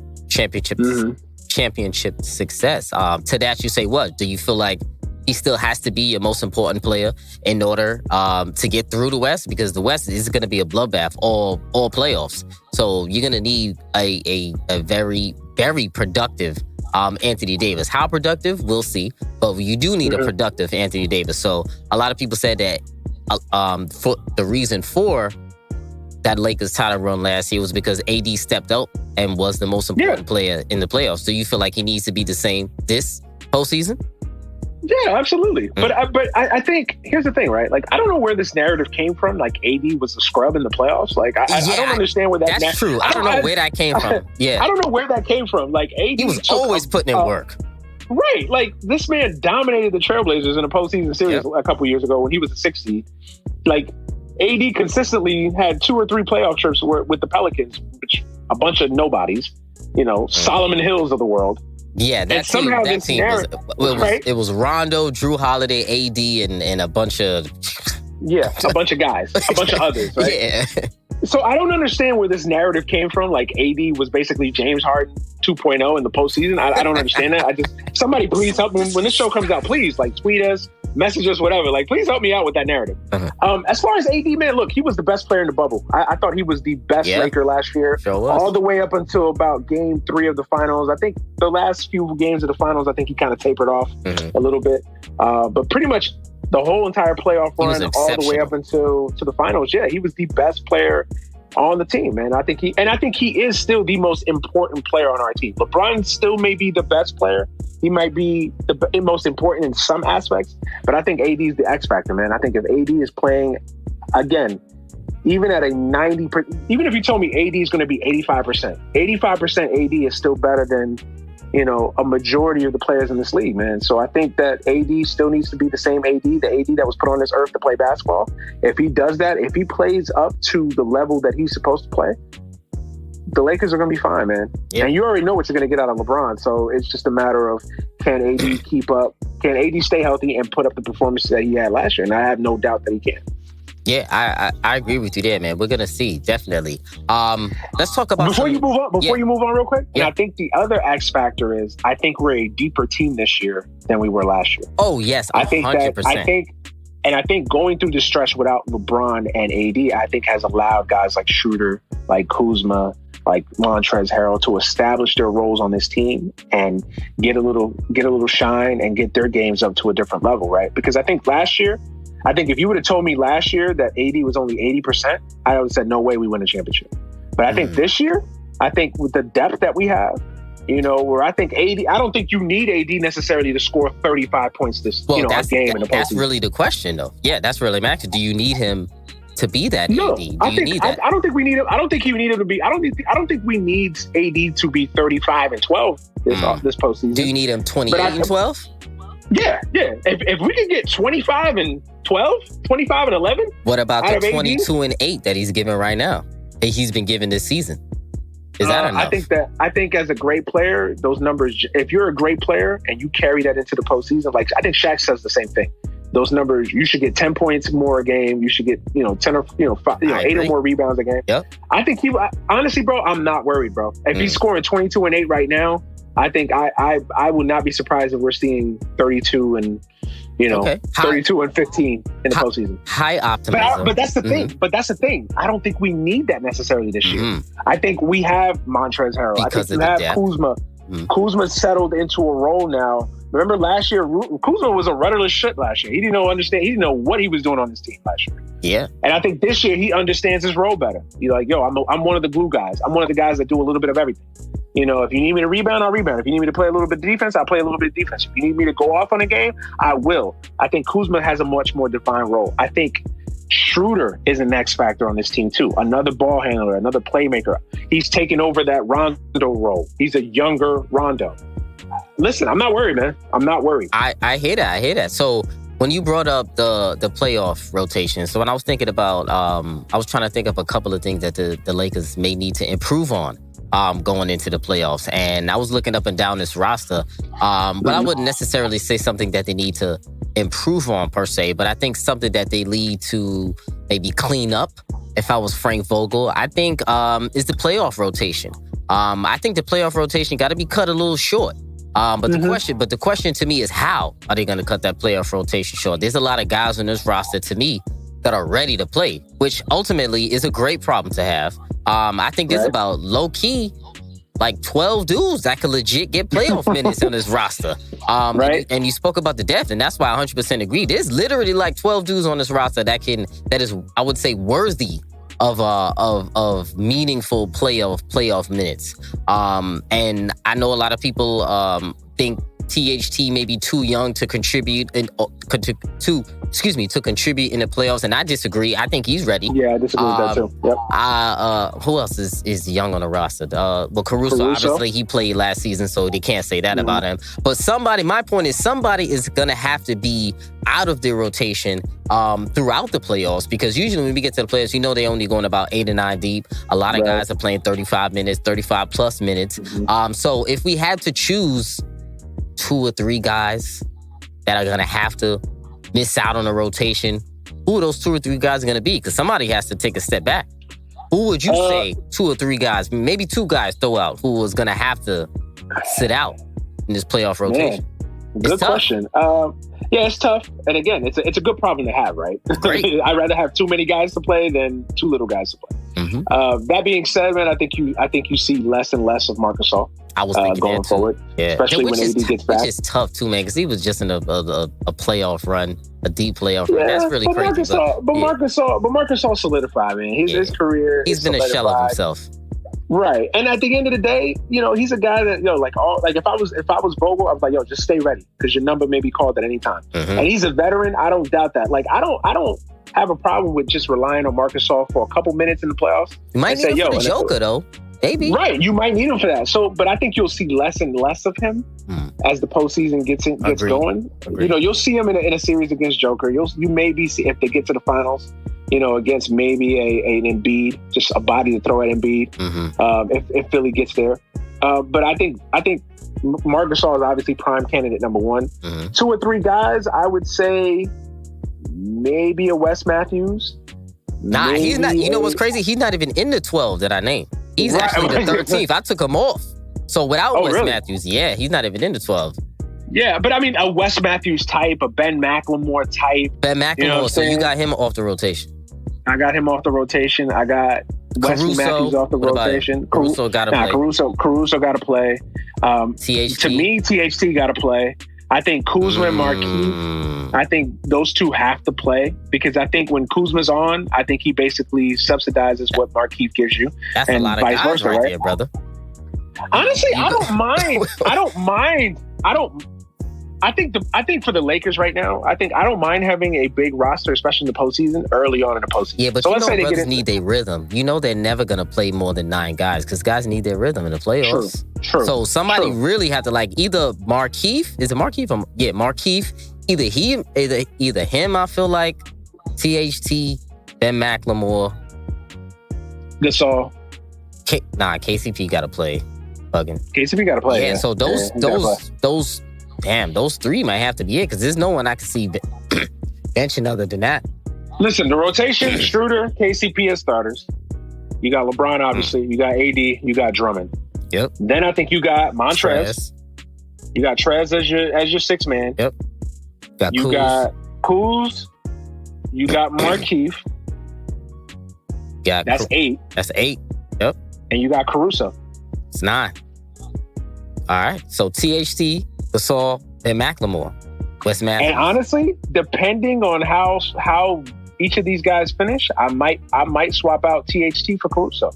success. To that you say, what? Do you feel like he still has to be your most important player in order to get through the West, because the West is going to be a bloodbath all playoffs. So you're going to need a very, very productive Anthony Davis. How productive? We'll see. But you do need a productive Anthony Davis. So a lot of people said that for the reason for that Lakers title run last year was because AD stepped up and was the most important player in the playoffs. Do you feel like he needs to be the same this postseason? Yeah, absolutely. But I think here's the thing, right? Like, I don't know where this narrative came from. Like, AD was a scrub in the playoffs. Like, I don't understand where that. That's true. I don't know where that came from. Yeah, I don't know where that came from. Like, AD he was always putting in work. Right. Like, this man dominated the Trailblazers in a postseason series a couple years ago when he was a 6 seed. Like, AD consistently had 2 or 3 playoff trips with the Pelicans, which a bunch of nobodies, Solomon Hills of the world. Yeah, that team it was Rondo, Drew Holiday, AD, and a bunch of... Yeah, a bunch of guys, a bunch of others, right? Yeah. So I don't understand where this narrative came from. Like, AD was basically James Harden 2.0 in the postseason. I don't understand that. Somebody please help me. When this show comes out, please, like, tweet us, message us, whatever. Like, please help me out with that narrative. As far as AD, man, look, he was the best player in the bubble. I thought he was the best Laker last year. Sure was. All the way up until about game 3 of the finals. I think the last few games of the finals, I think he kind of tapered off a little bit. But pretty much the whole entire playoff run, all the way up until the finals, he was the best player on the team, man. I think he is still the most important player on our team. LeBron still may be the best player. He might be the most important in some aspects, but I think AD is the X factor, man. I think if AD is playing again, even at a 90%, even if you told me AD is going to be 85%, 85% AD is still better than, a majority of the players in this league, man. So I think that AD still needs to be the same AD, the AD that was put on this earth to play basketball. If he does that, if he plays up to the level that he's supposed to play, the Lakers are going to be fine, man. Yeah. And you already know what you're going to get out of LeBron. So it's just a matter of, can AD keep up? Can AD stay healthy and put up the performance that he had last year? And I have no doubt that he can. Yeah, I agree with you there, man. We're gonna see, definitely. Let's talk about you move on. Before you move on, real quick. Yeah. And I think the other X factor is I think we're a deeper team this year than we were last year. Oh yes, 100%. I think going through the stretch without LeBron and AD, I think has allowed guys like Schroeder, like Kuzma, like Montrezl Harrell to establish their roles on this team and get a little shine and get their games up to a different level, right? Because I think if you would have told me last year that AD was only 80%, I would have said, no way we win a championship. But I think this year, with the depth that we have, where I think AD, I don't think you need AD necessarily to score 35 points a game in the postseason. That's really the question, though. Yeah, that's really my question. Do you need him to be that AD? I don't think we need him. I don't think he needed to be. I don't think we need AD to be 35 and 12 this postseason. Do you need him 28 and 12? Yeah. If we can get 25 and 12, 25 and 11. What about the 22 and 8 that he's giving right now? He's been given this season. Is that enough? I think as a great player, those numbers, if you're a great player and you carry that into the postseason, like I think Shaq says the same thing. Those numbers, you should get 10 points more a game. You should get, 10 or 5, 8 or more rebounds a game. Yep. I think honestly, bro, I'm not worried, bro. If he's scoring 22 and 8 right now, I think I would not be surprised if we're seeing 32 and 32 and 15 in the postseason. High optimism. But that's the thing. But that's the thing. I don't think we need that necessarily this year. I think we have Montrezl Harrell. I think we have Kuzma. Kuzma settled into a role now. Remember last year, Kuzma was a rudderless shit last year. He didn't know what he was doing on his team last year. Yeah. And I think this year he understands his role better. He's like, I'm one of the glue guys. I'm one of the guys that do a little bit of everything. If you need me to rebound, I'll rebound. If you need me to play a little bit of defense, I'll play a little bit of defense. If you need me to go off on a game, I will. I think Kuzma has a much more defined role. I think Schroeder is an X factor on this team too. Another ball handler, another playmaker. He's taken over that Rondo role. He's a younger Rondo. Listen, I'm not worried, man. I'm not worried. I hear that. So when you brought up the playoff rotation, so when I was thinking about, I was trying to think of a couple of things that the Lakers may need to improve on going into the playoffs. And I was looking up and down this roster, but I wouldn't necessarily say something that they need to improve on per se, but I think something that they need to maybe clean up, if I was Frank Vogel, I think is the playoff rotation. I think the playoff rotation got to be cut a little short. But the question to me is, how are they going to cut that playoff rotation short? There's a lot of guys on this roster, to me, that are ready to play, which ultimately is a great problem to have. I think there's about low-key like 12 dudes that could legit get playoff minutes on this roster. And you spoke about the depth, and that's why I 100% agree. There's literally like 12 dudes on this roster that is, I would say, worthy of meaningful playoff minutes. And I know a lot of people think THT may be too young to contribute to contribute in the playoffs, and I disagree. I think he's ready. Yeah, I disagree with that too. Yep. Who else is young on the roster? Caruso, obviously, he played last season, so they can't say that about him. But my point is, somebody is gonna have to be out of their rotation throughout the playoffs, because usually when we get to the playoffs, they only going about 8 or 9 deep. A lot of guys are playing 35 minutes, 35 plus minutes. So if we had to choose 2 or 3 guys that are gonna have to miss out on a rotation, who are those 2 or 3 guys going to be? Because somebody has to take a step back. Who would you say 2 or 3 guys, maybe 2 guys throw out, who was going to have to sit out in this playoff rotation? Good question. Yeah, it's tough. And again, it's a good problem to have, right? Great. I'd rather have too many guys to play than too little guys to play. That being said, man, I think you see less and less of Marc Gasol. I was thinking going that too. Forward, especially when AD gets back. Which is tough too, man, because he was just in a playoff run, a deep playoff run. That's really crazy. Marc Gasol solidified, man. His career. He's been a shell of himself. Right, and at the end of the day, he's a guy that if I was Vogel, I was like, just stay ready because your number may be called at any time. And he's a veteran. I don't doubt that. Like I don't have a problem with just relying on Marc Gasol for a couple minutes in the playoffs. You might need him for the Joker though. Maybe. Right, you might need him for that. So, but I think you'll see less and less of him as the postseason gets going. Agreed. You'll see him in a series against Joker. You maybe see if they get to the finals. Against maybe an Embiid, just a body to throw at Embiid. If Philly gets there, but I think Marc Gasol is obviously prime candidate number 1. 2 or 3 guys, I would say maybe a Wes Matthews. Nah, he's not. You know what's crazy? He's not even in the 12 that I named. He's actually the 13th. I took him off. So without Wes Matthews, he's not even in the 12. Yeah, but I mean, a Wes Matthews type, a Ben McLemore type. Ben McLemore, so you got him off the rotation. I got him off the rotation. I got Wesley Matthews off the rotation. Caruso got to play. Caruso got to play. THT. To me, THT got to play. I think Kuzma and Markieff, I think those 2 have to play because I think when Kuzma's on, I think he basically subsidizes what Markieff gives you. That's a lot of guys versa, right there, brother. Honestly, I don't mind. I think for the Lakers right now, I don't mind having a big roster, especially in the postseason, early on in the postseason. Yeah, but brothers need their rhythm. They're never going to play more than 9 guys because guys need their rhythm in the playoffs. True. So somebody really have to either Markieff. Is it Markieff? Markieff. Either him, I feel like, THT, Ben McLemore. Gasol. KCP got to play. Bugging. KCP got to play. Yeah, so those 3 might have to be it because there's no one I can see benching other than that. Listen, the rotation, Schroeder, KCP as starters. You got LeBron, obviously. You got AD. You got Drummond. Yep. Then I think you got Montrez. You got Trez as your 6th man. Yep. You got Kuz. You got Markieff. That's 8. That's 8. Yep. And you got Caruso. It's 9. All right. So THT, Gasol, and McLemore. Wes Matthews. And honestly, depending on how each of these guys finish, I might swap out THT for Caruso.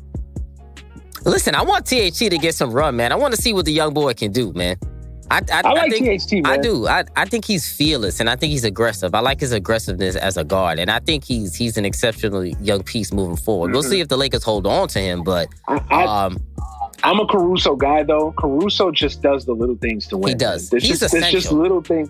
Listen, I want THT to get some run, man. I want to see what the young boy can do, man. I like think, THT, man. I do. I think he's fearless, and I think he's aggressive. I like his aggressiveness as a guard, and I think he's an exceptionally young piece moving forward. We'll see if the Lakers hold on to him, but I'm a Caruso guy, though. Caruso just does the little things to win. He does. He's essential. It's just little things.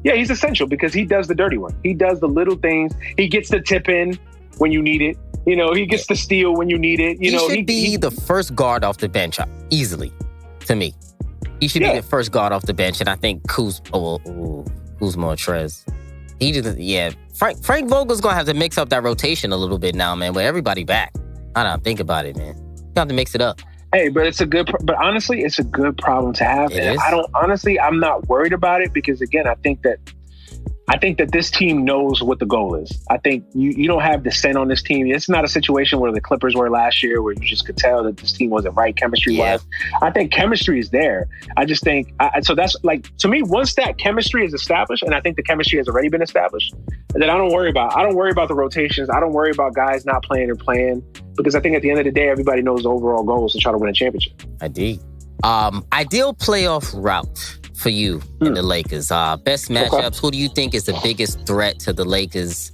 Yeah, he's essential because he does the dirty work. He does the little things. He gets the tip in when you need it. He gets the steal when you need it. He should be the first guard off the bench, easily, to me. He should be the first guard off the bench, and I think Kuzma or Trez. He didn't. Yeah, Frank Vogel's gonna have to mix up that rotation a little bit now, man. With everybody back, I don't think about it, man. You have to mix it up. Hey, but but honestly, it's a good problem to have. And I'm not worried about it because again, I think that this team knows what the goal is. I think you don't have dissent on this team. It's not a situation where the Clippers were last year where you just could tell that this team wasn't right chemistry-wise. I think chemistry is there. I just think, so that's like, to me, once that chemistry is established, and I think the chemistry has already been established, then I don't worry about the rotations. I don't worry about guys not playing or playing because I think at the end of the day, everybody knows the overall goal is to try to win a championship. Indeed. Ideal playoff route for you and the Lakers. Best matchups. Okay. Who do you think is the biggest threat to the Lakers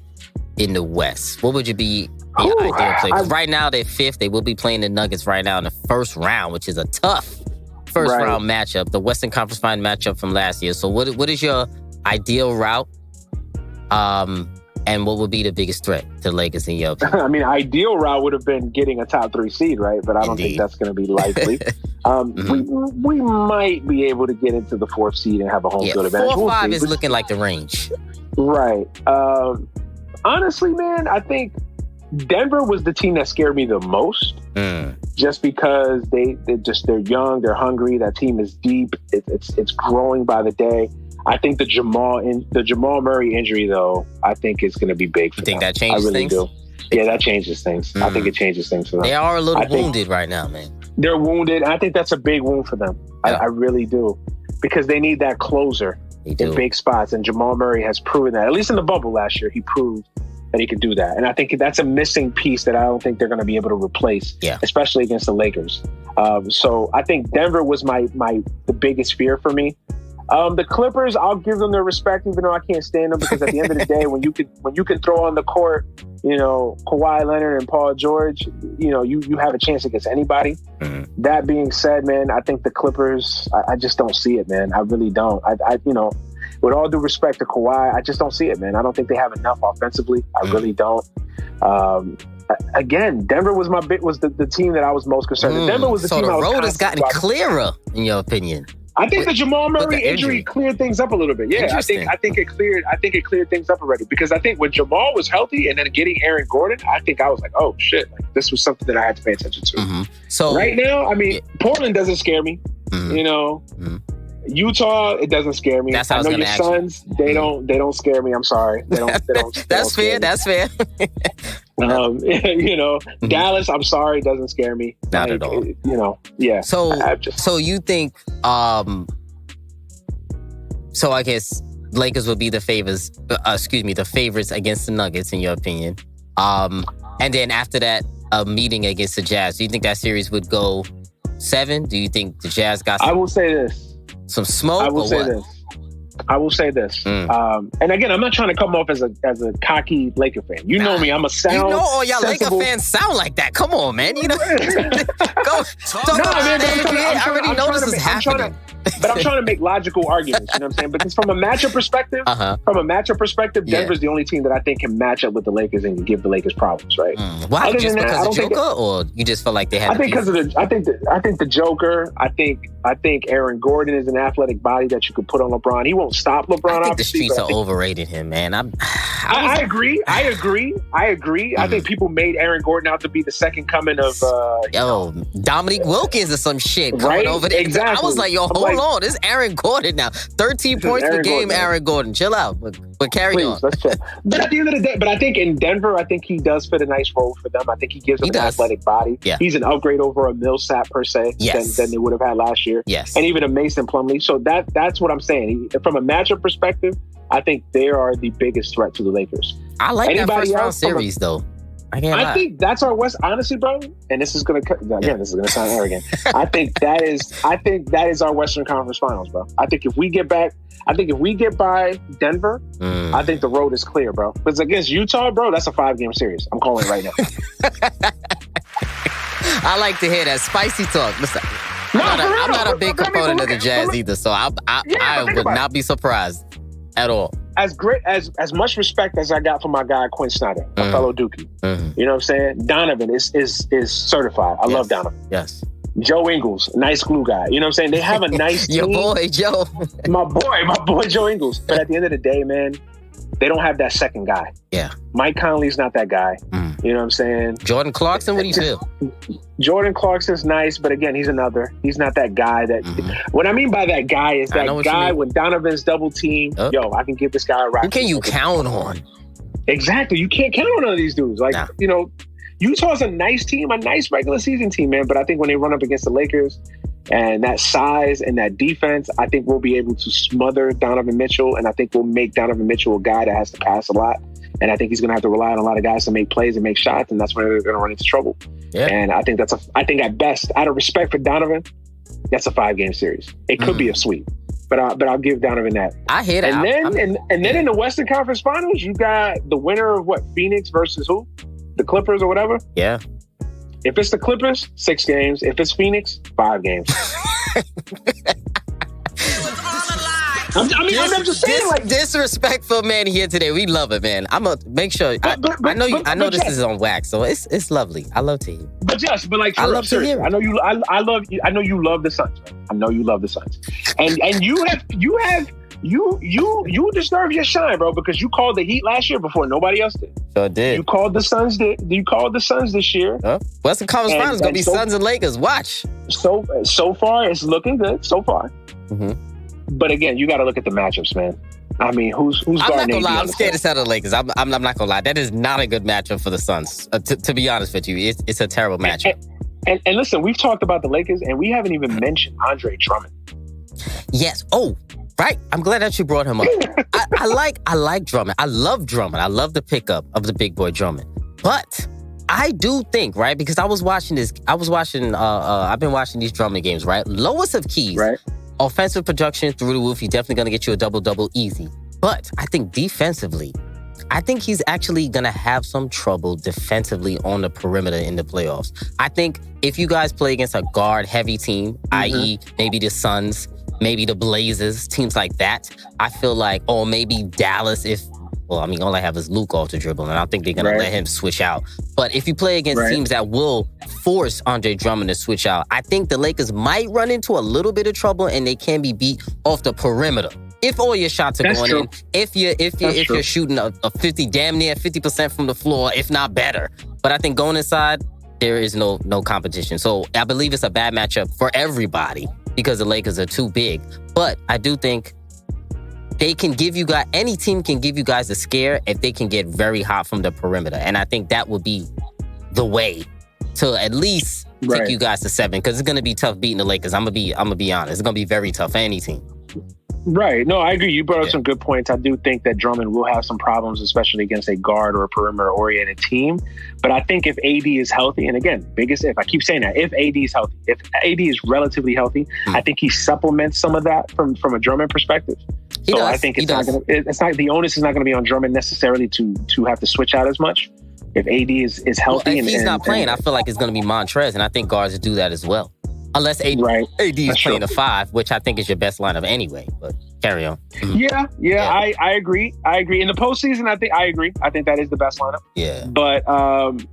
in the West? What would you be your ideal play? Right now they're 5th. They will be playing the Nuggets right now in the first round, which is a tough first round matchup. The Western Conference Final matchup from last year. So what is your ideal route? And what would be the biggest threat to the Lakers in your opinion? I mean, ideal route would have been getting a top 3 seed, right? But I don't think that's going to be likely. We might be able to get into the 4th seed and have a home field advantage. 4 or 5 is looking like the range. Right. Honestly, man, I think Denver was the team that scared me the most. Just because they're young, they're hungry. That team is deep. It's growing by the day. I think the Jamal Murray injury, though, I think is going to be big for them. You think that changes things? I really do. Yeah, that changes things. I think it changes things for them. They are a little wounded right now, man. They're wounded. I think that's a big wound for them. Yeah. I really do. Because they need that closer in big spots. And Jamal Murray has proven that. At least in the bubble last year, he proved that he could do that. And I think that's a missing piece that I don't think they're going to be able to replace, especially against the Lakers. So I think Denver was the biggest fear for me. The Clippers, I'll give them their respect, even though I can't stand them, because at the end of the day, when you can throw on the court, Kawhi Leonard and Paul George, you have a chance against anybody. Mm-hmm. That being said, man, I think the Clippers, I just don't see it, man. I really don't. I with all due respect to Kawhi, I just don't see it, man. I don't think they have enough offensively. I really don't. Again, Denver was the team that I was most concerned. Denver was the team. So the road has gotten clearer, in your opinion. I think the Jamal Murray injury cleared things up a little bit. Yeah, I think it cleared things up already, because I think when Jamal was healthy and then getting Aaron Gordon, I think I was like, oh shit, like, this was something that I had to pay attention to. Mm-hmm. So right now, I mean, Portland doesn't scare me. Mm-hmm. Utah, it doesn't scare me. That's how I know your Suns. They don't scare me. I'm sorry. They don't. That's fair. That's fair. Dallas, I'm sorry, doesn't scare me. Not at all. Yeah. So you think? So I guess Lakers would be the favorites. The favorites against the Nuggets, in your opinion. And then after that, a meeting against the Jazz. Do you think that series would go 7? Do you think the Jazz got? I will say this. Some smoke. I will say this. And again, I'm not trying to come off as a cocky Laker fan. You know me. I'm a sound. All y'all Laker fans sound like that. Come on, man. Go talk about it. I already know this is happening. But I'm trying to make logical arguments. You know what I'm saying? Because from a matchup perspective, Denver's the only team that I think can match up with the Lakers and give the Lakers problems, right? Why? Just because of Joker, or you just felt like they had? I think because of I think the Joker. I think Aaron Gordon is an athletic body that you could put on LeBron. He won't stop LeBron. I think the streets are overrated him, man. I agree. Mm-hmm. I think people made Aaron Gordon out to be the second coming of Dominique Wilkins or some shit coming over there. Exactly. I was like, yo, hold on, this is Aaron Gordon now. 13 points per game, Aaron Gordon. Chill out, but carry on. Let's chill. But at the end of the day, I think in Denver, I think he does fit a nice role for them. I think he gives them an athletic body. Yeah. He's an upgrade over a Millsap per se than they would have had last year. Yes. And even a Mason Plumlee. So that's what I'm saying. From a matchup perspective, I think they are the biggest threat to the Lakers. I like that first round series though. I think that's our West, honestly, bro. And this is gonna sound arrogant. I think that is our Western Conference Finals, bro. I think if we get by Denver, I think the road is clear, bro. Because against Utah, bro, that's a 5-game series. I'm calling it right now. I like to hear that spicy talk. Listen, I'm not a big proponent of the Jazz either, so I would not be surprised at all. As much respect as I got from my guy Quinn Snyder, a fellow Dookie. You know what I'm saying? Donovan is certified. I love Donovan. Yes. Joe Ingles, nice glue guy. You know what I'm saying? They have a nice team. Your boy Joe. my boy Joe Ingles. But at the end of the day, man, they don't have that second guy. Yeah. Mike Conley's not that guy. You know what I'm saying? Jordan Clarkson, what do you feel? Jordan Clarkson's nice, but again, he's not that guy that. What I mean by that guy is that guy when Donovan's double team. Yo, I can give this guy a ride. Who can you count on? Exactly, you can't count on none of these dudes. Like Utah's a nice team, a nice regular season team, man. But I think when they run up against the Lakers and that size and that defense, I think we'll be able to smother Donovan Mitchell, and I think we'll make Donovan Mitchell a guy that has to pass a lot. And I think he's going to have to rely on a lot of guys to make plays and make shots, and that's when they're going to run into trouble. Yeah. And I think I think at best, out of respect for Donovan, that's a 5-game series. It could be a sweep, but I'll give Donovan that. I hear that. And then in the Western Conference Finals, you got the winner of Phoenix versus who? The Clippers or whatever? Yeah. If it's the Clippers, 6 games. If it's Phoenix, 5 games. I'm just saying, like, disrespectful man here today. We love it, man. I'm gonna make sure. I know this is on wax, so it's lovely. I love to hear. But like, I love to hear. I know you. I know you love the Suns. Man. I know you love the Suns, and you deserve your shine, bro, because you called the Heat last year before nobody else did. Sure did. You called the Suns. You called the Suns this year. Western Conference Finals gonna be Suns and Lakers. Watch. So far, it's looking good. So far. Mm-hmm. But again, you got to look at the matchups, man. I mean, who's guarding? I'm not gonna lie. I'm scared to settle the Lakers. I'm not gonna lie. That is not a good matchup for the Suns. To be honest with you, it's a terrible matchup. And listen, we've talked about the Lakers, and we haven't even mentioned Andre Drummond. Yes. Oh, right. I'm glad that you brought him up. I like Drummond. I love Drummond. I love the pickup of the big boy Drummond. But I do think, right, because I've been watching these Drummond games, right? Lowest of keys. Right. Offensive production through the roof. He's definitely going to get you a double-double easy. But I think defensively, I think he's actually going to have some trouble defensively on the perimeter in the playoffs. I think if you guys play against a guard-heavy team, i.e. maybe the Suns, maybe the Blazers, teams like that, I feel like, or maybe Dallas all I have is Luke off the dribble, and I don't think they're going to let him switch out. But if you play against teams that will force Andre Drummond to switch out, I think the Lakers might run into a little bit of trouble, and they can be beat off the perimeter. If all your shots are going in, if you're shooting a 50, damn near 50% from the floor, if not better. But I think going inside, there is no competition. So I believe it's a bad matchup for everybody because the Lakers are too big. But I do think any team can give you guys a scare if they can get very hot from the perimeter. And I think that would be the way to at least take you guys to 7, because it's going to be tough beating the Lakers. I'm going to be honest. It's going to be very tough for any team. Right. No, I agree. You brought up some good points. I do think that Drummond will have some problems, especially against a guard or a perimeter-oriented team. But I think if AD is healthy, and again, biggest if, I keep saying that, if AD is healthy, if AD is relatively healthy, I think he supplements some of that from a Drummond perspective. I think the onus is not going to be on Drummond necessarily to have to switch out as much. If AD is healthy, if he's not playing, I feel like it's going to be Montrez, and I think guards do that as well. Unless AD is playing a 5, which I think is your best lineup anyway. But carry on. Mm-hmm. I agree. In the postseason, I agree. I think that is the best lineup. Yeah. But I'm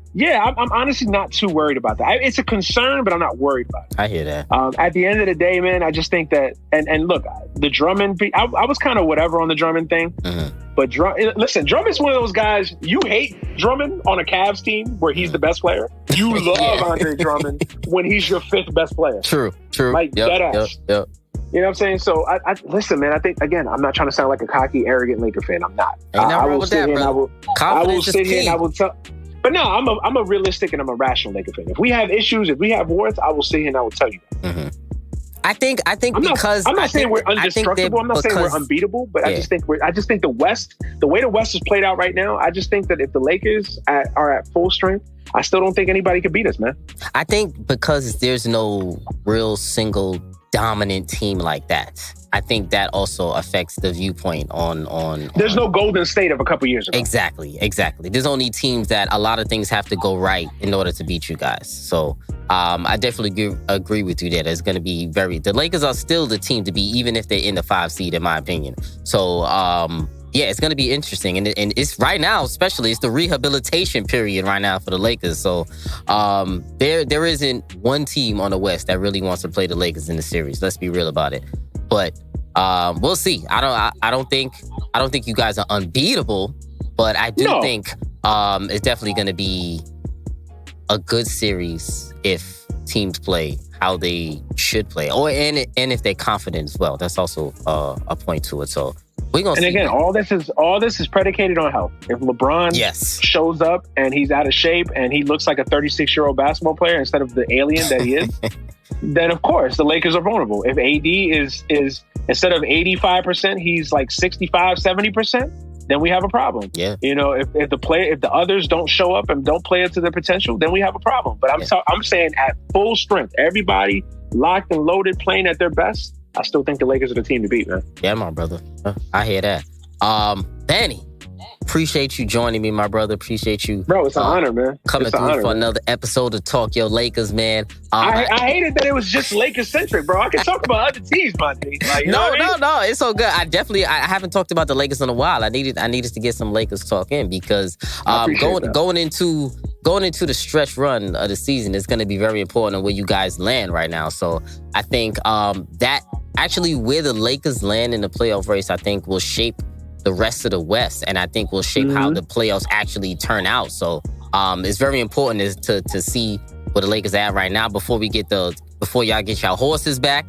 honestly not too worried about that. It's a concern, but I'm not worried about it. I hear that. At the end of the day, man, I just think that, and look, the Drummond, I was kind of whatever on the Drummond thing. Mm-hmm. But Drummond's one of those guys, you hate Drummond on a Cavs team where he's the best player. You love Andre Drummond when he's your 5th best player. True. Like, deadass. Yep. You know what I'm saying? So, I listen, man, I think, again, I'm not trying to sound like a cocky, arrogant Laker fan. I'm not. I will sit here and I will tell. But no, I'm a realistic and I'm a rational Laker fan. If we have issues, if we have warts, I will sit here and I will tell you that. Mm-hmm. I think because I'm not saying we're indestructible. I'm not saying we're unbeatable, but I just think the West, the way the West is played out right now, I just think that if the Lakers are at full strength, I still don't think anybody could beat us, man. I think because there's no real single dominant team like that. I think that also affects the viewpoint on There's no Golden State of a couple years ago. Exactly. There's only teams that a lot of things have to go right in order to beat you guys. So I definitely agree with you that it's going to be the Lakers are still the team to be, even if they're in the 5 seed, in my opinion. So it's going to be interesting. And it's right now, especially, it's the rehabilitation period right now for the Lakers. So there isn't one team on the West that really wants to play the Lakers in the series. Let's be real about it. But we'll see. I don't think you guys are unbeatable, but I do think it's definitely going to be a good series if teams play how they should play, and if they're confident as well. That's also a point to it. So we're gonna. And again, all this is predicated on health. If LeBron shows up and he's out of shape and he looks like a 36-year-old basketball player instead of the alien that he is, then of course the Lakers are vulnerable. If AD is instead of 85%, he's like 65, 70%, then we have a problem. Yeah. You know, if the others don't show up and don't play it to their potential, then we have a problem. But I'm saying at full strength, everybody locked and loaded, playing at their best, I still think the Lakers are the team to beat, man. Yeah, my brother. I hear that. Danny, appreciate you joining me, my brother. Appreciate you. Bro, it's an honor, man. Coming through for another episode of Talk Your Lakers, man. I hated that it was just Lakers-centric, bro. I can talk about other teams, my dude. Like, no, it's so good. I haven't talked about the Lakers in a while. I needed to get some Lakers talk in because going into the stretch run of the season is going to be very important on where you guys land right now. So I think that actually where the Lakers land in the playoff race, I think will shape the rest of the West, and I think will shape how the playoffs actually turn out. So it's very important to see where the Lakers are at right now before y'all get y'all horses back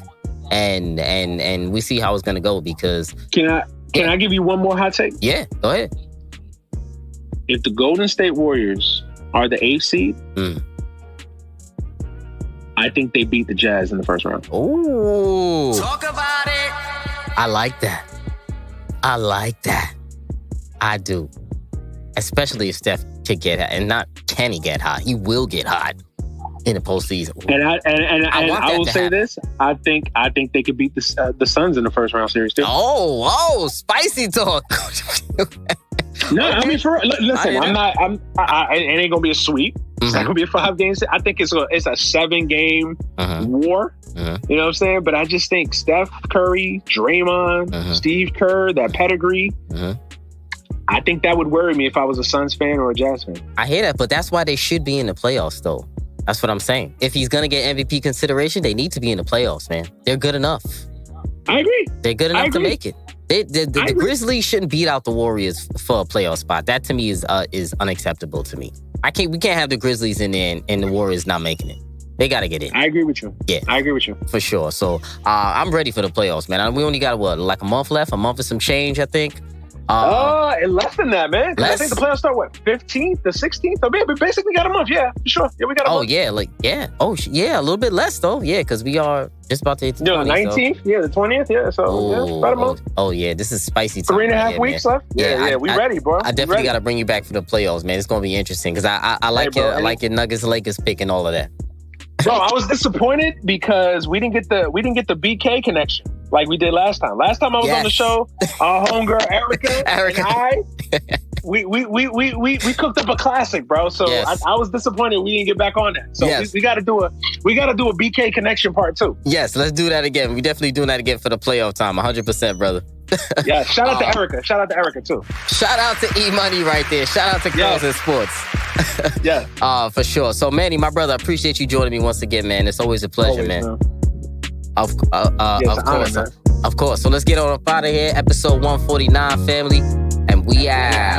and we see how it's gonna go. Because can I give you one more hot take? Yeah, go ahead. If the Golden State Warriors are the 8th seed, I think they beat the Jazz in the first round. Ooh, talk about it. I like that. I do. Especially if Steph can get hot. And not can he get hot. He will get hot in the postseason. And I will say this. I think they could beat the Suns in the first round series too. Oh, spicy talk. No, okay. I mean, listen, it ain't gonna be a sweep. It's not gonna be a 5-game. I think it's a 7-game war. You know what I'm saying? But I just think Steph Curry, Draymond, Steve Kerr, that pedigree. I think that would worry me if I was a Suns fan or a Jazz fan. I hear that, but that's why they should be in the playoffs, though. That's what I'm saying. If he's gonna get MVP consideration, they need to be in the playoffs, man. They're good enough. I agree. They're good enough to make it. The Grizzlies shouldn't beat out the Warriors for a playoff spot. That to me is unacceptable to me. We can't have the Grizzlies in there and the Warriors not making it. They got to get in. I agree with you. Yeah. I agree with you. For sure. So I'm ready for the playoffs, man. We only got, like a month left? A month and some change, I think. Less than that, man. I think the playoffs start, 15th, the 16th? So, man, we basically got a month. Yeah, for sure. Yeah, we got a month. A little bit less, though. Yeah, because we are just about to hit the 20th. The 19th? So. Yeah, the 20th. Yeah, so about a month. Oh, yeah, this is spicy time. 3.5 weeks left? Yeah, we ready, bro. I definitely got to bring you back for the playoffs, man. It's going to be interesting because I like your Nuggets, Lakers pick and all of that. Bro, I was disappointed because we didn't get the BK connection like we did last time. Last time I was on the show, our homegirl Erica and we cooked up a classic, bro. So I was disappointed we didn't get back on that. So we got to do a BK connection part 2. Yes, let's do that again. We definitely doing that again for the playoff time. 100%, brother. Yeah, shout out to Erica. Shout out to Erica too. Shout out to E-Money right there. Shout out to Girls in Sports. Yeah. For sure. So, Manny, my brother, I appreciate you joining me once again, man. It's always a pleasure, man. Of course. Of course. So let's get on up out of here. Episode 149, family. And we out.